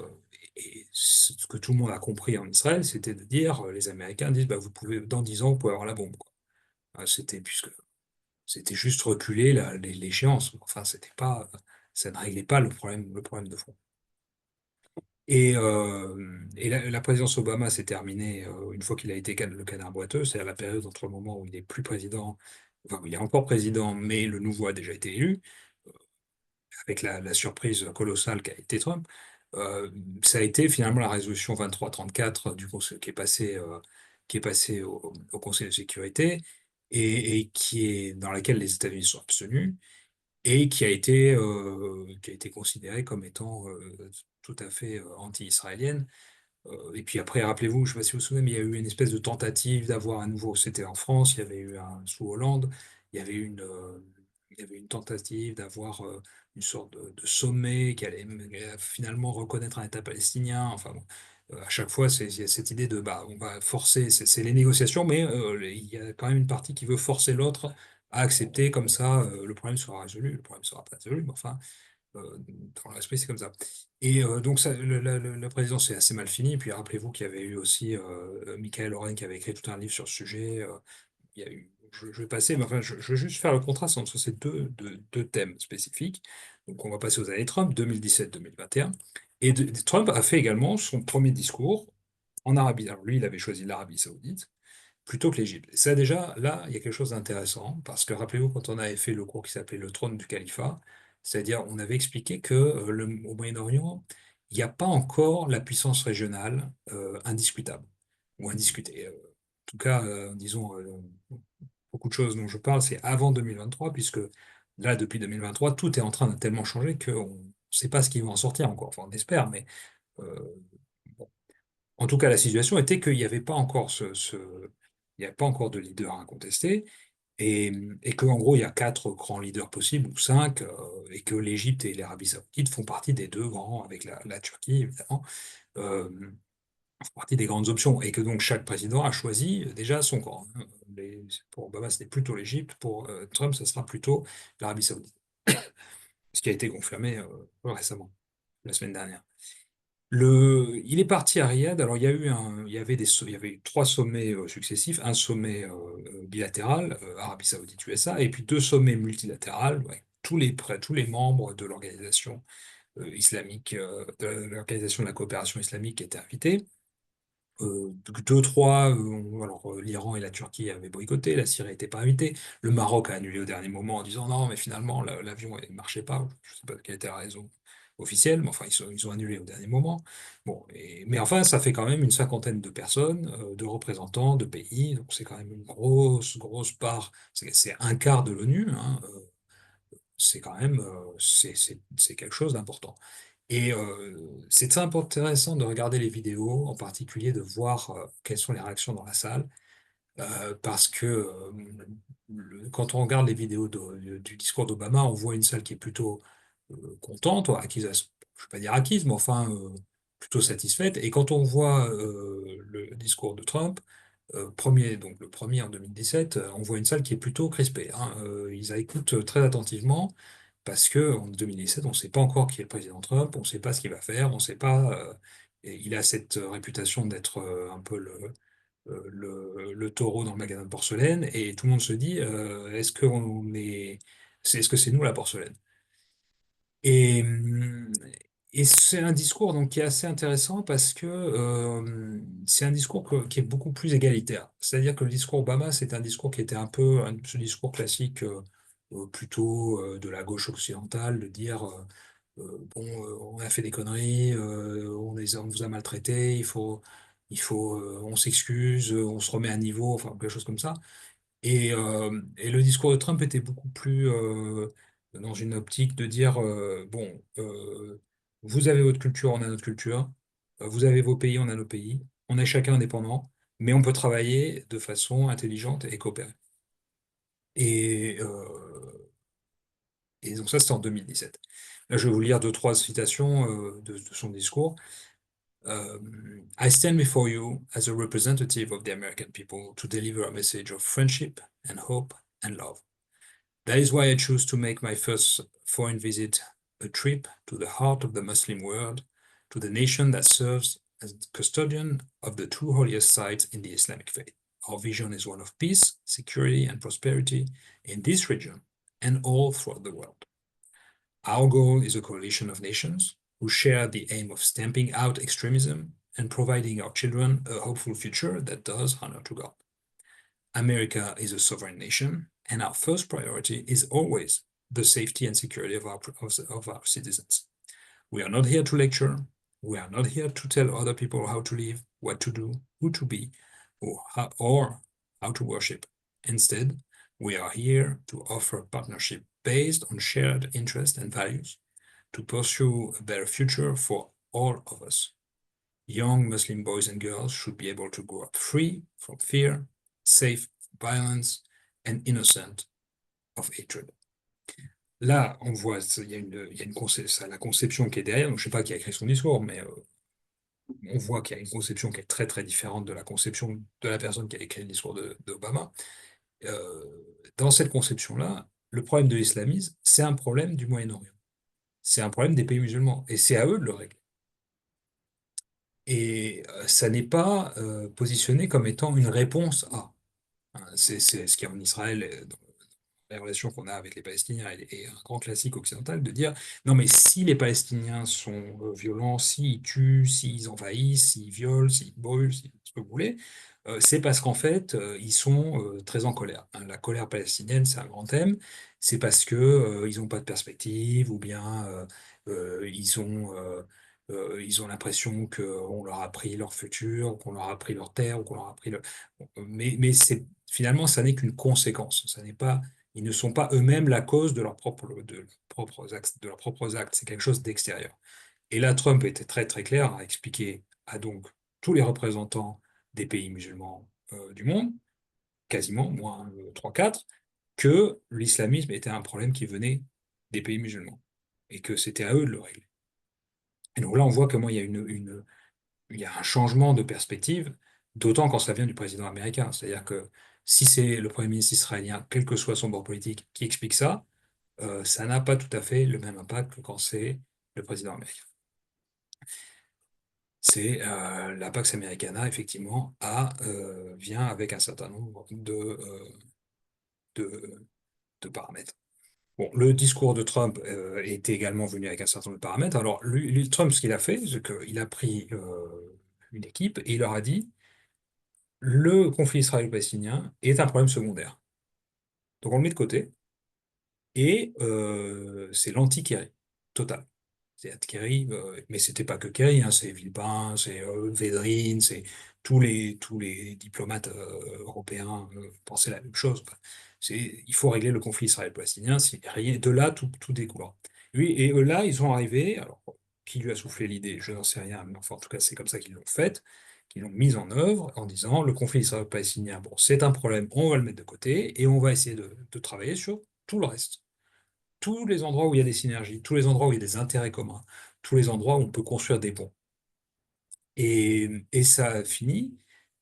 et ce que tout le monde a compris en Israël, c'était de dire, les Américains disent, bah, vous pouvez, dans 10 ans, vous pouvez avoir la bombe, quoi. Puisque c'était juste reculer l'échéance. Enfin, ça ne réglait pas le problème de fond. Et la présidence Obama s'est terminée une fois qu'il a été le canard boiteux, c'est-à-dire la période entre le moment où il n'est plus président, enfin, où il est encore président, mais le nouveau a déjà été élu, avec la surprise colossale qu'a été Trump. Euh, Ça a été finalement la résolution 2334 du Conseil qui est passée au Conseil de sécurité et dans laquelle les États-Unis sont abstenus et qui a été considérée comme étant tout à fait anti-israélienne. Et puis après, rappelez-vous, je ne sais pas si vous vous souvenez, mais il y a eu une espèce de tentative d'avoir un nouveau, c'était en France, il y avait eu un sous Hollande, il y avait il y avait une tentative d'avoir une sorte de sommet qui allait finalement reconnaître un État palestinien. Enfin bon, à chaque fois, il y a cette idée de bah, on va forcer, c'est les négociations, mais il y a quand même une partie qui veut forcer l'autre à accepter, comme ça, le problème sera résolu. Le problème ne sera pas résolu, mais enfin, dans l'esprit, c'est comme ça. Et donc, la présidence est assez mal finie. Puis rappelez-vous qu'il y avait eu aussi Michael Oren qui avait écrit tout un livre sur ce sujet. Il y a eu, je vais passer, mais enfin, je veux juste faire le contraste entre ces deux thèmes spécifiques. Donc, on va passer aux années Trump, 2017-2021. Et Trump a fait également son premier discours en Arabie. Alors, lui, il avait choisi l'Arabie Saoudite plutôt que l'Égypte. Et ça, déjà, là, il y a quelque chose d'intéressant, parce que rappelez-vous, quand on avait fait le cours qui s'appelait le trône du califat, c'est-à-dire, on avait expliqué que au Moyen-Orient, il n'y a pas encore la puissance régionale indiscutable, ou indiscutée. En tout cas, disons, beaucoup de choses dont je parle, c'est avant 2023, puisque là, depuis 2023, tout est en train de tellement changer qu'on ne sait pas ce qui va en sortir encore. Enfin, on espère, mais euh, bon. En tout cas, la situation était qu'il n'y avait pas encore il n'y avait pas encore de leader incontesté, et qu'en gros, il y a quatre grands leaders possibles, ou cinq, et que l'Égypte et l'Arabie Saoudite font partie des deux grands, avec la Turquie, évidemment, euh, font partie des grandes options, et que donc chaque président a choisi déjà son camp, hein. Pour Obama, c'était plutôt l'Égypte, pour Trump, ce sera plutôt l'Arabie Saoudite, ce qui a été confirmé récemment, la semaine dernière. Il est parti à Riyad. Alors, il y avait eu trois sommets successifs, un sommet bilatéral, Arabie Saoudite-USA, et puis deux sommets multilatérales, ouais, tous les membres de l'organisation islamique, de l'organisation de la coopération islamique qui étaient invités. Deux, trois, l'Iran et la Turquie avaient boycotté, la Syrie n'était pas invitée, le Maroc a annulé au dernier moment en disant non, mais finalement l'avion ne marchait pas, je ne sais pas quelle était la raison officielle, mais enfin ils ont annulé au dernier moment. Bon, mais enfin ça fait quand même une cinquantaine de personnes, de représentants de pays, donc c'est quand même une grosse part, c'est un quart de l'ONU, hein, c'est quand même c'est quelque chose d'important. Et c'est très intéressant de regarder les vidéos, en particulier de voir quelles sont les réactions dans la salle, parce que quand on regarde les vidéos du discours d'Obama, on voit une salle qui est plutôt contente, ou acquise, je ne vais pas dire acquise, mais enfin plutôt satisfaite. Et quand on voit le discours de Trump, donc le premier en 2017, on voit une salle qui est plutôt crispée, hein. Ils écoutent très attentivement parce que en 2017, on ne sait pas encore qui est le président Trump, on ne sait pas ce qu'il va faire, on ne sait pas. Et il a cette réputation d'être un peu le taureau dans le magasin de porcelaine, et tout le monde se dit est-ce que c'est nous la porcelaine? Et, hum, et c'est un discours donc qui est assez intéressant parce que c'est un discours qui est beaucoup plus égalitaire. C'est-à-dire que le discours Obama, c'est un discours qui était un peu ce discours classique. plutôt de la gauche occidentale, de dire bon, on a fait des conneries, on vous a maltraité, on s'excuse, on se remet à niveau, enfin quelque chose comme ça. Et le discours de Trump était beaucoup plus dans une optique de dire bon, vous avez votre culture, on a notre culture, vous avez vos pays, on a nos pays, on est chacun indépendant, mais on peut travailler de façon intelligente et coopérer. Et, euh, et donc ça, c'était en 2017. Là, je vais vous lire deux, trois citations de son discours. Euh, I stand before you as a representative of the American people to deliver a message of friendship and hope and love. That is why I choose to make my first foreign visit a trip to the heart of the Muslim world, to the nation that serves as custodian of the two holiest sites in the Islamic faith. Our vision is one of peace, security, and prosperity in this region and all throughout the world. Our goal is a coalition of nations who share the aim of stamping out extremism and providing our children a hopeful future that does honor to God. America is a sovereign nation, and our first priority is always the safety and security of our citizens. We are not here to lecture. We are not here to tell other people how to live, what to do, who to be, or how to worship. Instead, we are here to offer partnership based on shared interests and values to pursue a better future for all of us. Young Muslim boys and girls should be able to grow up free from fear, safe from violence, and innocent of hatred. Là, on voit, il y a la conception qui est derrière. Donc, je ne sais pas qui a écrit son discours, mais on voit qu'il y a une conception qui est très très différente de la conception de la personne qui a écrit le discours d'Obama. Euh, dans cette conception-là, le problème de l'islamisme, c'est un problème du Moyen-Orient. C'est un problème des pays musulmans, et c'est à eux de le régler. Et ça n'est pas positionné comme étant une réponse à. Hein, c'est ce qu'il y a en Israël, dans la relation qu'on a avec les Palestiniens, et un grand classique occidental, de dire, non mais si les Palestiniens sont violents, s'ils tuent, s'ils envahissent, s'ils violent, s'ils brûlent, ce que vous voulez, c'est parce qu'en fait, ils sont très en colère. Hein, la colère palestinienne, c'est un grand thème. C'est parce que ils n'ont pas de perspective, ou bien ils ont l'impression qu'on leur a pris leur futur, qu'on leur a pris leur terre, ou qu'on leur a pris le... Mais finalement, ça n'est qu'une conséquence. Ça n'est pas, ils ne sont pas eux-mêmes la cause de leurs propres actes. C'est quelque chose d'extérieur. Et là, Trump était très très clair à expliquer à donc tous les représentants des pays musulmans du monde, quasiment, moins 3-4, que l'islamisme était un problème qui venait des pays musulmans et que c'était à eux de le régler. Et donc là, on voit comment il y a un changement de perspective, d'autant quand ça vient du président américain. C'est-à-dire que si c'est le Premier ministre israélien, quel que soit son bord politique, qui explique ça, ça n'a pas tout à fait le même impact que quand c'est le président américain. C'est la Pax Americana, effectivement, vient avec un certain nombre de, de paramètres. Bon, le discours de Trump était également venu avec un certain nombre de paramètres. Alors, Trump, ce qu'il a fait, c'est qu'il a pris une équipe et il leur a dit, le conflit israélo-palestinien est un problème secondaire. Donc, on le met de côté et c'est l'anti-Kerry, total. C'est Kerry, mais c'était pas que Kerry, hein, c'est Villepin, c'est Védrine, c'est tous les diplomates européens pensaient la même chose. Enfin, il faut régler le conflit israélo-palestinien, de là tout découlera. Oui, et eux là, ils sont arrivés, alors qui lui a soufflé l'idée, je n'en sais rien, mais enfin en tout cas c'est comme ça qu'ils l'ont fait, qu'ils l'ont mise en œuvre en disant le conflit israélo-palestinien, bon, c'est un problème, on va le mettre de côté et on va essayer de travailler sur tout le reste, tous les endroits où il y a des synergies, tous les endroits où il y a des intérêts communs, tous les endroits où on peut construire des ponts. Et ça a fini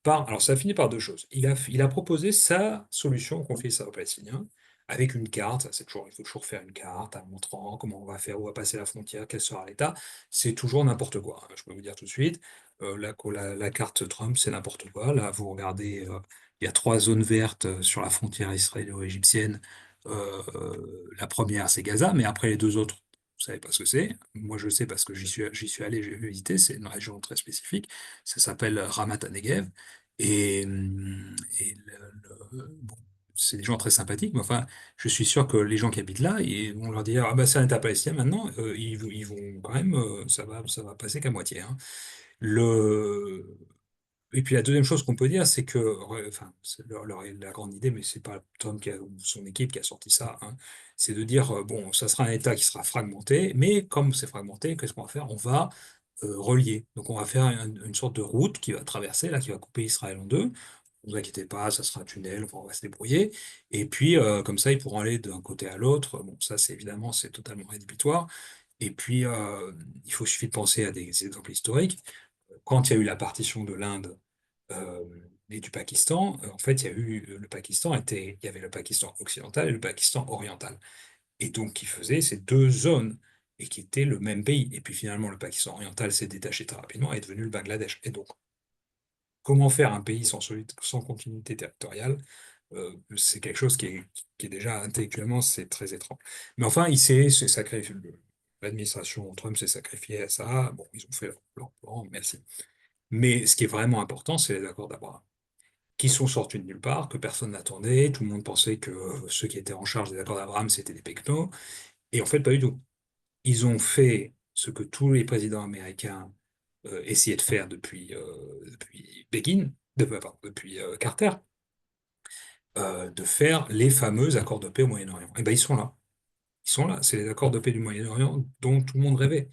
alors ça a fini par deux choses. Il a proposé sa solution au conflit israélo-palestinien avec une carte. Il faut toujours faire une carte en montrant comment on va faire, où va passer la frontière, quel sera l'État. C'est toujours n'importe quoi, hein, je peux vous dire tout de suite. La carte Trump, c'est n'importe quoi. Là, vous regardez, il y a trois zones vertes sur la frontière israélo-égyptienne. La première, c'est Gaza, mais après les deux autres, vous savez pas ce que c'est. Moi, je sais parce que j'y suis allé, j'ai visité. C'est une région très spécifique. Ça s'appelle Ramat Negev. Et bon, c'est des gens très sympathiques, mais enfin, je suis sûr que les gens qui habitent là, ils vont leur dire, ah bah c'est un État palestinien maintenant, ils vont quand même, ça va passer qu'à moitié, hein. Le, et puis la deuxième chose qu'on peut dire, c'est que, ouais, enfin, c'est la grande idée, mais c'est pas Trump ou son équipe qui a sorti ça, hein, c'est de dire, bon, ça sera un État qui sera fragmenté, mais comme c'est fragmenté, qu'est-ce qu'on va faire? On va relier. Donc on va faire une sorte de route qui va traverser, là, qui va couper Israël en deux. Ne vous inquiétez pas, ça sera un tunnel, on va se débrouiller. Et puis, comme ça, ils pourront aller d'un côté à l'autre. Bon, ça, c'est évidemment, c'est totalement rédhibitoire. Et puis, suffit de penser à des exemples historiques. Quand il y a eu la partition de l'Inde euh, et du Pakistan, en fait, il y avait le Pakistan occidental et le Pakistan oriental. Et donc, qui faisaient ces deux zones et qui étaient le même pays. Et puis finalement, le Pakistan oriental s'est détaché très rapidement et est devenu le Bangladesh. Et donc, comment faire un pays sans continuité territoriale? C'est quelque chose qui est déjà intellectuellement, c'est très étrange. Mais enfin, s'est sacrifié. L'administration Trump s'est sacrifiée à ça. Bon, ils ont fait leur plan, merci. Mais ce qui est vraiment important, c'est les accords d'Abraham, qui sont sortis de nulle part, que personne n'attendait. Tout le monde pensait que ceux qui étaient en charge des accords d'Abraham, c'était des pecnos. Et en fait, pas du tout. Ils ont fait ce que tous les présidents américains essayaient de faire depuis Begin, pardon, depuis Carter, de faire les fameux accords de paix au Moyen-Orient. Et ben ils sont là. Ils sont là. C'est les accords de paix du Moyen-Orient dont tout le monde rêvait.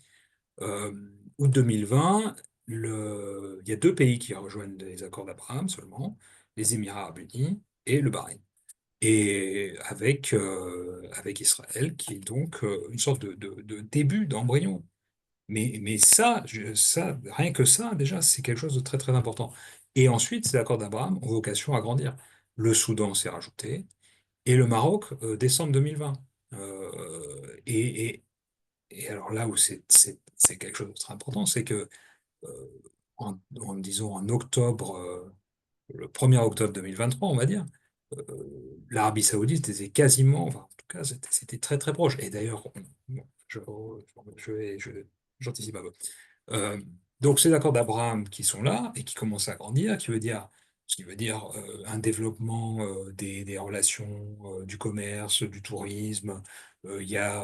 Euh, Août 2020, il y a deux pays qui rejoignent les accords d'Abraham seulement, les Émirats arabes unis et le Bahreïn. Et avec Israël, qui est donc une sorte de début d'embryon. Mais ça, rien que ça, déjà, c'est quelque chose de très très important. Et ensuite, ces accords d'Abraham ont vocation à grandir. Le Soudan s'est rajouté, et le Maroc, décembre 2020. Et, et alors là où c'est quelque chose de très important, c'est que disons en octobre, le 1er octobre 2023, on va dire, l'Arabie Saoudite était quasiment, enfin en tout cas, c'était très très proche. Et d'ailleurs, bon, j'anticipe un peu. Euh, donc ces accords d'Abraham qui sont là et qui commencent à grandir, ce qui veut dire un développement des relations, du commerce, du tourisme. Il y a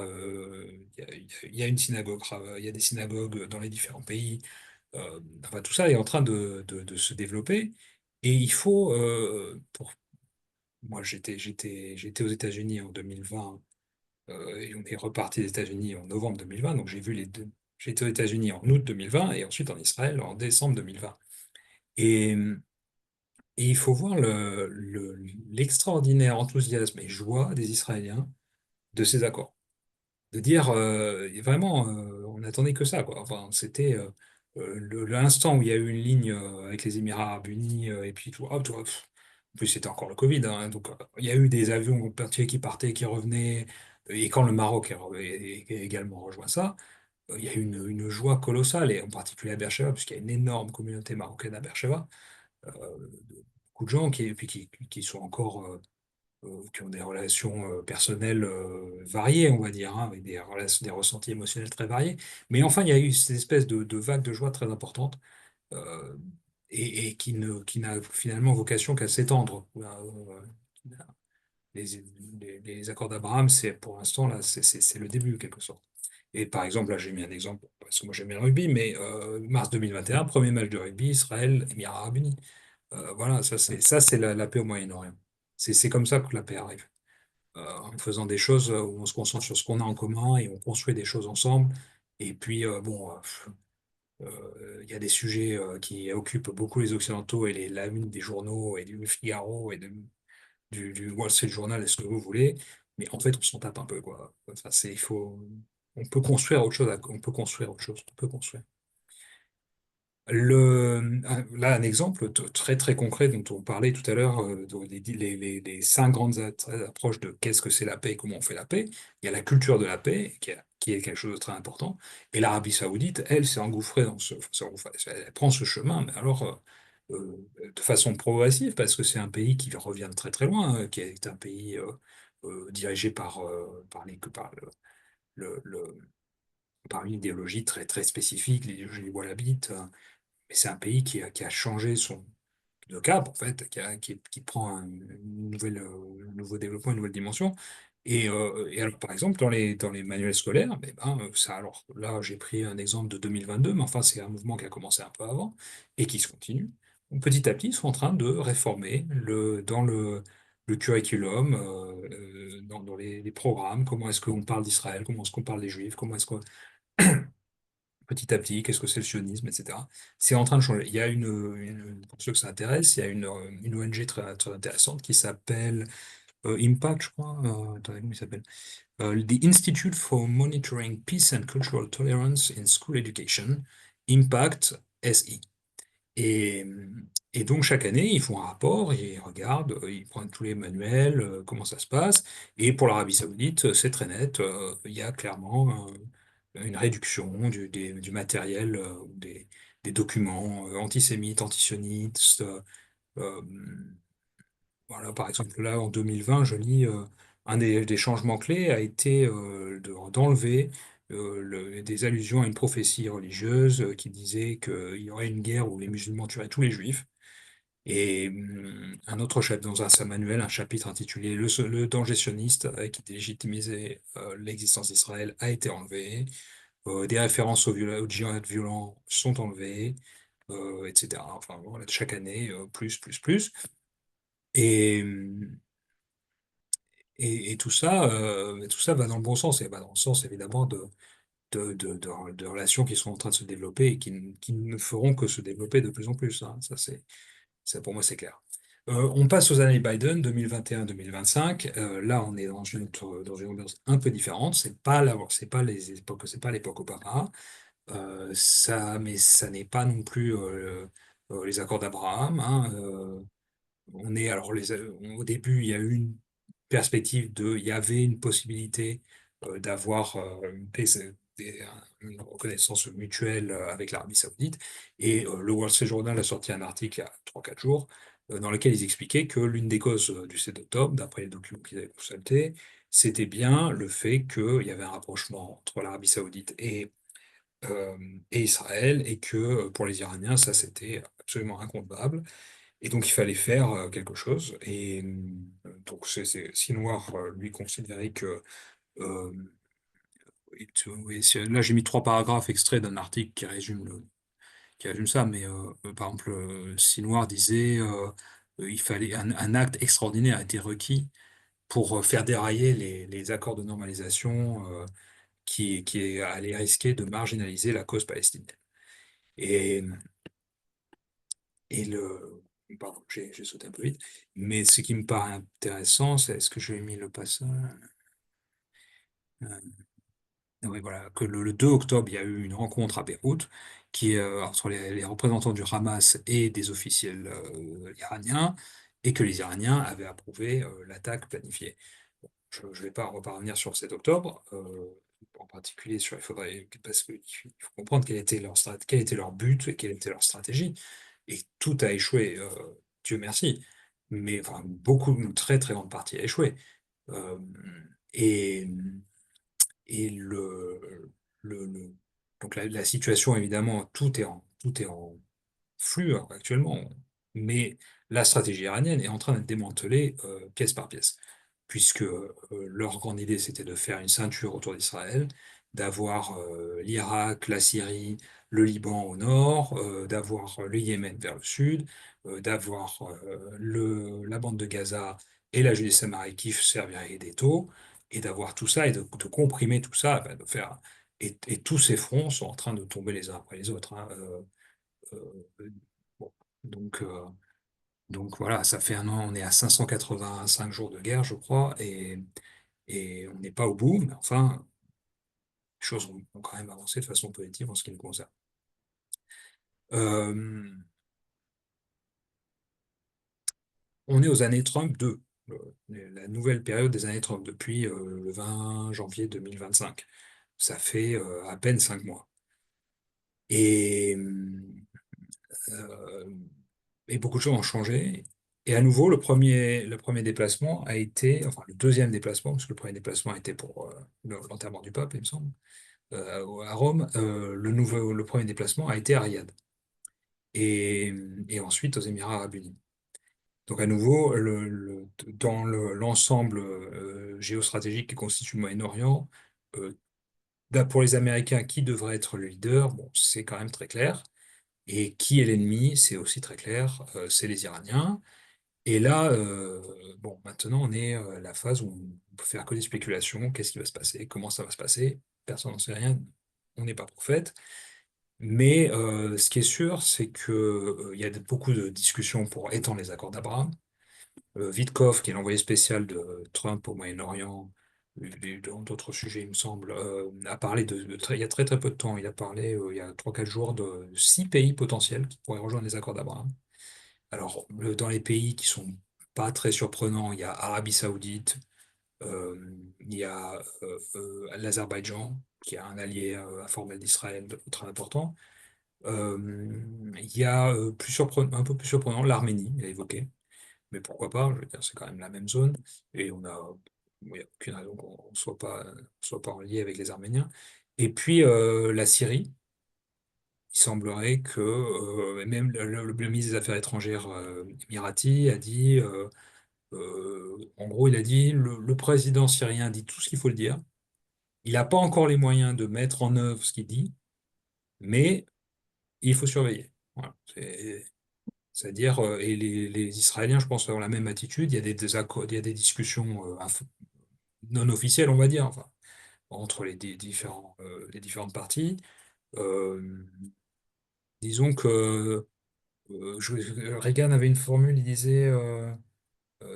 une synagogue, il y a des synagogues dans les différents pays. Enfin, tout ça est en train de se développer. Et il faut, moi j'étais aux États-Unis en 2020 et on est reparti des États-Unis en novembre 2020, donc j'ai vu les deux. J'étais aux États-Unis en août 2020 et ensuite en Israël en décembre 2020. Et, et il faut voir l'extraordinaire enthousiasme et joie des Israéliens de ces accords. De dire vraiment, on n'attendait que ça, quoi. Enfin, c'était l'instant où il y a eu une ligne avec les Émirats Arabes Unis et puis tout, hop, en plus c'était encore le Covid, hein, donc il y a eu des avions entiers qui partaient, qui revenaient, et quand le Maroc a également rejoint ça, il y a eu une joie colossale, et en particulier à Beersheba, puisqu'il y a une énorme communauté marocaine à Beersheba, euh, beaucoup de gens qui sont encore qui ont des relations personnelles variées, on va dire, hein, avec des ressentis émotionnels très variés. Mais enfin, il y a eu cette espèce de vague de joie très importante euh, et qui n'a finalement vocation qu'à s'étendre. Les, les accords d'Abraham, c'est pour l'instant, là, c'est le début, en quelque sorte. Et par exemple, là, j'ai mis un exemple, parce que moi j'aime bien le rugby, mais mars 2021, premier match de rugby, Israël, Émirats Arabes Unis. Voilà, ça c'est la paix au Moyen-Orient. C'est comme ça que la paix arrive en faisant des choses où on se concentre sur ce qu'on a en commun et on construit des choses ensemble. Et puis, bon, il y a des sujets qui occupent beaucoup les Occidentaux et la une des journaux et du Figaro et du Wall Street Journal et ce que vous voulez. Mais en fait, on s'en tape un peu, quoi. Enfin, on peut construire autre chose, on peut construire autre chose, on peut construire. Là, un exemple très très concret dont on parlait tout à l'heure, les cinq grandes approches de qu'est-ce que c'est la paix et comment on fait la paix. Il y a la culture de la paix, qui est quelque chose de très important. Et l'Arabie Saoudite, elle, s'est engouffrée elle prend ce chemin, mais alors de façon progressive, parce que c'est un pays qui revient de très très loin, qui est un pays dirigé le- le- par une idéologie très très spécifique, l'idéologie wahhabite. Mais c'est un pays qui a changé de cap, en fait, qui prend un nouveau développement, une nouvelle dimension. Et alors, par exemple, dans les manuels scolaires, ça, alors là, j'ai pris un exemple de 2022, mais enfin, c'est un mouvement qui a commencé un peu avant et qui se continue. Donc, petit à petit, ils sont en train de réformer le curriculum, dans les programmes, comment est-ce qu'on parle d'Israël, comment est-ce qu'on parle des Juifs, comment est-ce qu'on petit à petit, qu'est-ce que c'est le sionisme, etc. C'est en train de changer. Il y a pour ceux que ça intéresse, il y a une ONG très intéressante qui s'appelle Impact, je crois. Attendez, comment il s'appelle? The Institute for Monitoring Peace and Cultural Tolerance in School Education, Impact SI. Et, et donc chaque année, ils font un rapport, ils regardent, ils prennent tous les manuels, comment ça se passe. Et pour l'Arabie Saoudite, c'est très net. Il y a clairement une réduction du matériel, des documents antisémites, antisionistes. euh, voilà, par exemple, là, en 2020, je lis un des changements clés a été d'enlever des allusions à une prophétie religieuse qui disait qu'il y aurait une guerre où les musulmans tueraient tous les juifs. Et un autre chapitre dans sa manuel, un chapitre intitulé Le danger sioniste, qui délégitimisait l'existence d'Israël, a été enlevé. Des références au djihad violent sont enlevées, etc. Enfin, voilà, chaque année, plus. Et, et tout ça va dans le bon sens, et va dans le sens évidemment de relations qui sont en train de se développer et qui ne feront que se développer de plus en plus, hein. Ça, pour moi, c'est clair. On passe aux années Biden, 2021-2025. Là, on est dans une ambiance un peu différente. C'est pas l'époque Obama. Mais ça n'est pas non plus les accords d'Abraham, hein. Alors au début, il y a eu une perspective il y avait une possibilité d'avoir une reconnaissance mutuelle avec l'Arabie Saoudite. Et le Wall Street Journal a sorti un article il y a 3 4 jours dans lequel ils expliquaient que l'une des causes du 7 octobre, d'après les documents qu'ils avaient consultés, c'était bien le fait qu'il y avait un rapprochement entre l'Arabie Saoudite euh, et Israël, et que pour les Iraniens, ça c'était absolument inconcevable. Et donc, il fallait faire quelque chose. Et donc, Sinwar, lui, considérait que... euh, oui, là, j'ai mis 3 paragraphes extraits d'un article qui résume ça. Mais par exemple, Sinwar disait il fallait un acte extraordinaire a été requis pour faire dérailler les accords de normalisation qui allaient risquer de marginaliser la cause palestinienne. Et, Et le... Pardon, j'ai sauté un peu vite. Mais ce qui me paraît intéressant, c'est est-ce que j'ai mis le passage? Oui, voilà, que le 2 octobre, il y a eu une rencontre à Beyrouth entre les représentants du Hamas et des officiels iraniens, et que les Iraniens avaient approuvé l'attaque planifiée. Bon, je ne vais pas reparvenir sur 7 octobre, en particulier parce qu'il faut comprendre quel était leur but et quelle était leur stratégie. Et tout a échoué, Dieu merci. Mais enfin, une très très grande partie a échoué. Euh, et et donc la situation, évidemment, tout est en flux actuellement, mais la stratégie iranienne est en train d'être démantelée pièce par pièce, puisque leur grande idée, c'était de faire une ceinture autour d'Israël, d'avoir l'Irak, la Syrie, le Liban au nord, d'avoir le Yémen vers le sud, d'avoir la bande de Gaza et la Judée-Samarie qui servirait d'étau, et d'avoir tout ça et de comprimer tout ça, enfin, de faire. Et tous ces fronts sont en train de tomber les uns après les autres, hein. Bon. Donc, euh, donc voilà, ça fait un an, on est à 585 jours de guerre, je crois, et on n'est pas au bout, mais enfin, les choses ont quand même avancé de façon positive en ce qui nous concerne. Euh, on est aux années Trump 2, la nouvelle période des années Trump, depuis le 20 janvier 2025. Ça fait à peine 5 mois. Et, euh, et beaucoup de choses ont changé. Et à nouveau, le premier déplacement a été, enfin le deuxième déplacement, parce que le premier déplacement était pour l'enterrement du pape, il me semble, à Rome. Le premier déplacement a été à Riyad. et, et ensuite aux Émirats arabes unis. Donc à nouveau, dans l'ensemble géostratégique qui constitue le Moyen-Orient, euh, pour les Américains, qui devrait être le leader? Bon, c'est quand même très clair. Et qui est l'ennemi? C'est aussi très clair, c'est les Iraniens. Et là, bon, maintenant, on est à la phase où on peut faire que des spéculations. Qu'est-ce qui va se passer? Comment ça va se passer? Personne n'en sait rien. On n'est pas prophète. Mais ce qui est sûr, c'est que, il y a beaucoup de discussions pour étendre les accords d'Abraham. Witkoff, qui est l'envoyé spécial de Trump au Moyen-Orient, et dans d'autres sujets, il me semble, a parlé il y a très très peu de temps, il a parlé il y a 3 4 jours de 6 pays potentiels qui pourraient rejoindre les accords d'Abraham. Alors, dans les pays qui sont pas très surprenants, il y a Arabie Saoudite, euh, il y a l'Azerbaïdjan, qui est un allié informel d'Israël très important. Il y a un peu plus surprenant, l'Arménie, il a évoqué. Mais pourquoi pas? Je veux dire, c'est quand même la même zone. Et il n'y a aucune raison qu'on ne soit pas en lien avec les Arméniens. Et puis la Syrie, il semblerait que même le ministre des Affaires étrangères émirati a dit, en gros, il a dit, le président syrien dit tout ce qu'il faut le dire. Il n'a pas encore les moyens de mettre en œuvre ce qu'il dit, mais il faut surveiller. Voilà. C'est-à-dire, et les Israéliens, je pense, ont la même attitude. Il y a des accords, il y a des discussions non officielles, on va dire, enfin, entre les différentes parties. Euh, disons que Reagan avait une formule, il disait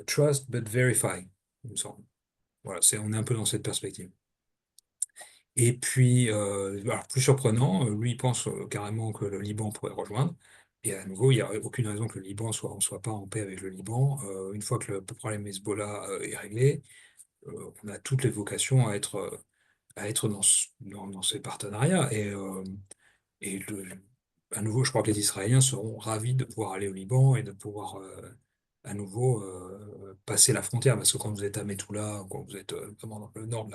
trust but verify, il me semble. Voilà, on est un peu dans cette perspective. Et puis, alors, plus surprenant, lui, il pense carrément que le Liban pourrait rejoindre. Et à nouveau, il n'y a aucune raison que le Liban soit pas en paix avec le Liban. Une fois que le problème Hezbollah est réglé, on a toutes les vocations à être dans ces partenariats. Et à nouveau, je crois que les Israéliens seront ravis de pouvoir aller au Liban et de pouvoir à nouveau passer la frontière. Parce que quand vous êtes à Mettoula, quand vous êtes vraiment dans le nord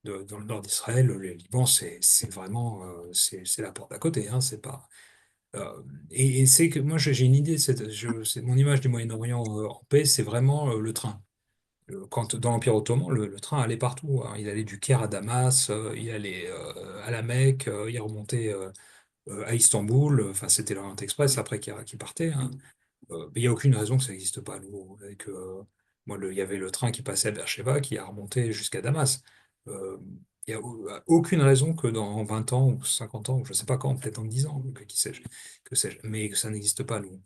dans le nord d'Israël, le Liban, c'est vraiment c'est la porte à côté. Hein, c'est pas, et c'est que moi j'ai une idée, c'est mon image du Moyen-Orient en paix, c'est vraiment le train. Quand, dans l'Empire ottoman, le train allait partout. Hein. Il allait du Caire à Damas, il allait à la Mecque, il remontait à Istanbul. Enfin, c'était l'Orient Express après qui partait. Hein. Mais il n'y a aucune raison que ça n'existe pas à nouveau. Moi, il y avait le train qui passait à Beersheba qui a remonté jusqu'à Damas. Euh, il n'y a aucune raison que dans 20 ans ou 50 ans, ou je ne sais pas quand, peut-être dans 10 ans, qui sais-je, que sais-je, mais que ça n'existe pas à nouveau.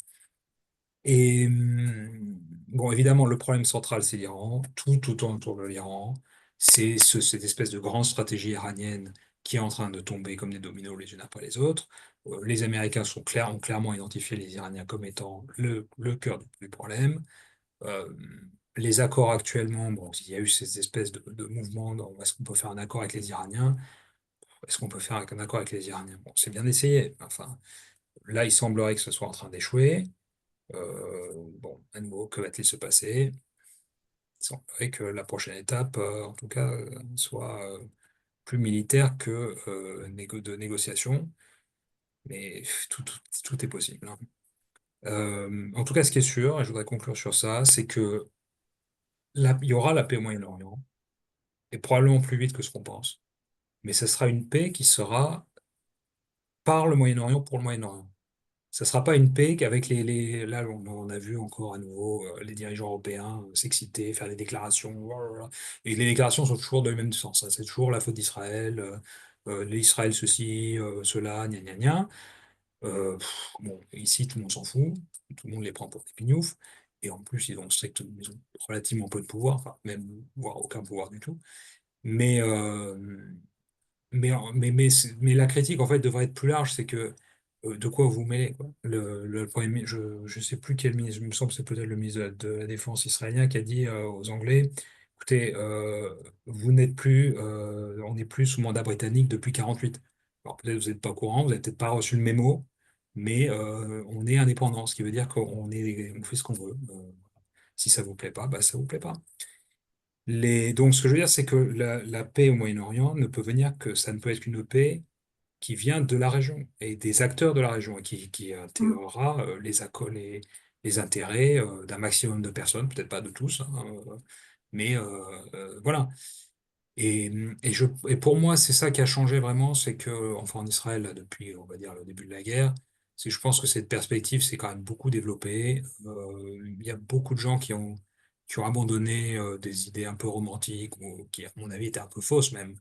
Et bon, évidemment, le problème central, c'est l'Iran. Tout autour de l'Iran, c'est cette espèce de grande stratégie iranienne qui est en train de tomber comme des dominos les unes après les autres. Les Américains ont clairement identifié les Iraniens comme étant le cœur du problème. Euh, les accords actuellement, bon, il y a eu ces espèces de mouvements dans est-ce qu'on peut faire un accord avec les Iraniens? Est-ce qu'on peut faire un accord avec les Iraniens? Bon, c'est bien d'essayer. Enfin, là, il semblerait que ce soit en train d'échouer. Bon, à nouveau, que va-t-il se passer? Il semblerait que la prochaine étape, en tout cas, soit plus militaire que de négociation, mais tout est possible. Hein. En tout cas, ce qui est sûr, et je voudrais conclure sur ça, c'est que il y aura la paix au Moyen-Orient, et probablement plus vite que ce qu'on pense, mais ce sera une paix qui sera par le Moyen-Orient pour le Moyen-Orient. Ça ne sera pas une paix qu'avec Là, on a vu encore à nouveau les dirigeants européens s'exciter, faire des déclarations. Blablabla. Et les déclarations sont toujours dans le même sens. Hein. C'est toujours la faute d'Israël. L'Israël ceci, cela, gna gna gna. Bon, ici, tout le monde s'en fout. Tout le monde les prend pour des pignoufs. Et en plus, ils ont relativement peu de pouvoir, enfin, même, voire aucun pouvoir du tout. Mais, mais la critique, en fait, devrait être plus large, c'est que de quoi vous vous mêlez, quoi. Le premier je sais plus quel ministre, il me semble que c'est peut-être le ministre de la Défense israélien qui a dit aux Anglais, écoutez, vous n'êtes plus, on n'est plus sous mandat britannique depuis 48. Alors peut-être vous n'êtes pas au courant, vous n'avez peut-être pas reçu le mémo, mais on est indépendant, ce qui veut dire on fait ce qu'on veut. Si ça vous plaît pas, bah ça vous plaît pas. Donc, ce que je veux dire, c'est que la paix au Moyen-Orient ne peut venir que ça ne peut être qu'une paix qui vient de la région et des acteurs de la région et qui Mm. intégrera les intérêts d'un maximum de personnes, peut-être pas de tous, hein, mais voilà. Et pour moi, c'est ça qui a changé vraiment, c'est que, enfin, en Israël, là, depuis, on va dire, le début de la guerre, c'est, je pense que cette perspective s'est quand même beaucoup développée. Il y a beaucoup de gens qui ont abandonné des idées un peu romantiques, ou qui, à mon avis, étaient un peu fausses même,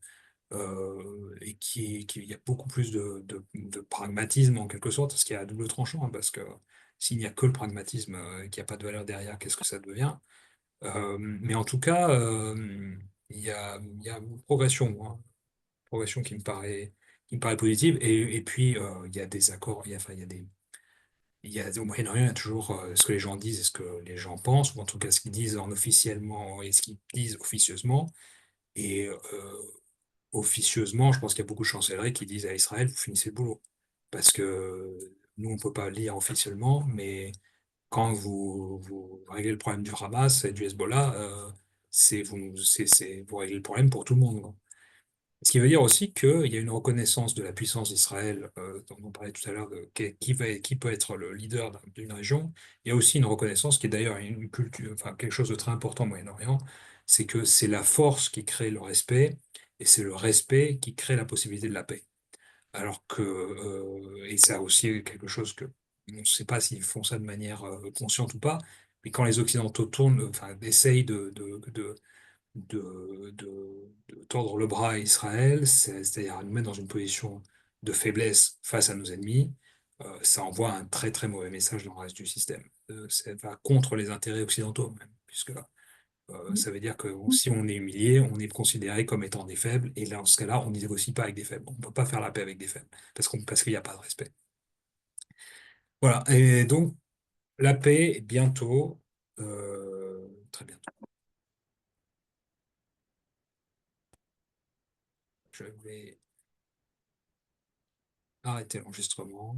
et il y a beaucoup plus de pragmatisme en quelque sorte, ce qui est à double tranchant, hein, parce que s'il n'y a que le pragmatisme et qu'il n'y a pas de valeur derrière, qu'est-ce que ça devient? Mais en tout cas, il y a une progression, hein, une progression qui me paraît positive. Et puis, il y a des accords, enfin, au Moyen-Orient, il y a toujours ce que les gens disent et ce que les gens pensent, ou en tout cas ce qu'ils disent en officiellement et ce qu'ils disent officieusement. Et officieusement, je pense qu'il y a beaucoup de chancelleries qui disent à Israël, vous finissez le boulot. Parce que nous, on ne peut pas le lire officiellement, mais quand vous réglez le problème du Hamas et du Hezbollah, vous réglez le problème pour tout le monde, quoi. Ce qui veut dire aussi qu'il y a une reconnaissance de la puissance d'Israël, dont on parlait tout à l'heure, qui peut être le leader d'une région. Il y a aussi une reconnaissance qui est d'ailleurs une culture, enfin quelque chose de très important au Moyen-Orient, c'est que c'est la force qui crée le respect et c'est le respect qui crée la possibilité de la paix. Alors que, et ça aussi quelque chose que on ne sait pas s'ils font ça de manière consciente ou pas, mais quand les Occidentaux tournent, enfin, essayent de tordre le bras à Israël, c'est-à-dire à nous mettre dans une position de faiblesse face à nos ennemis, ça envoie un très très mauvais message dans le reste du système. Ça va contre les intérêts occidentaux même, puisque ça veut dire que si on est humilié, on est considéré comme étant des faibles, et là, dans ce cas-là, on ne négocie pas avec des faibles. On ne peut pas faire la paix avec des faibles, parce qu'il n'y a pas de respect. Voilà, et donc la paix, bientôt, très bientôt. Je vais arrêter l'enregistrement.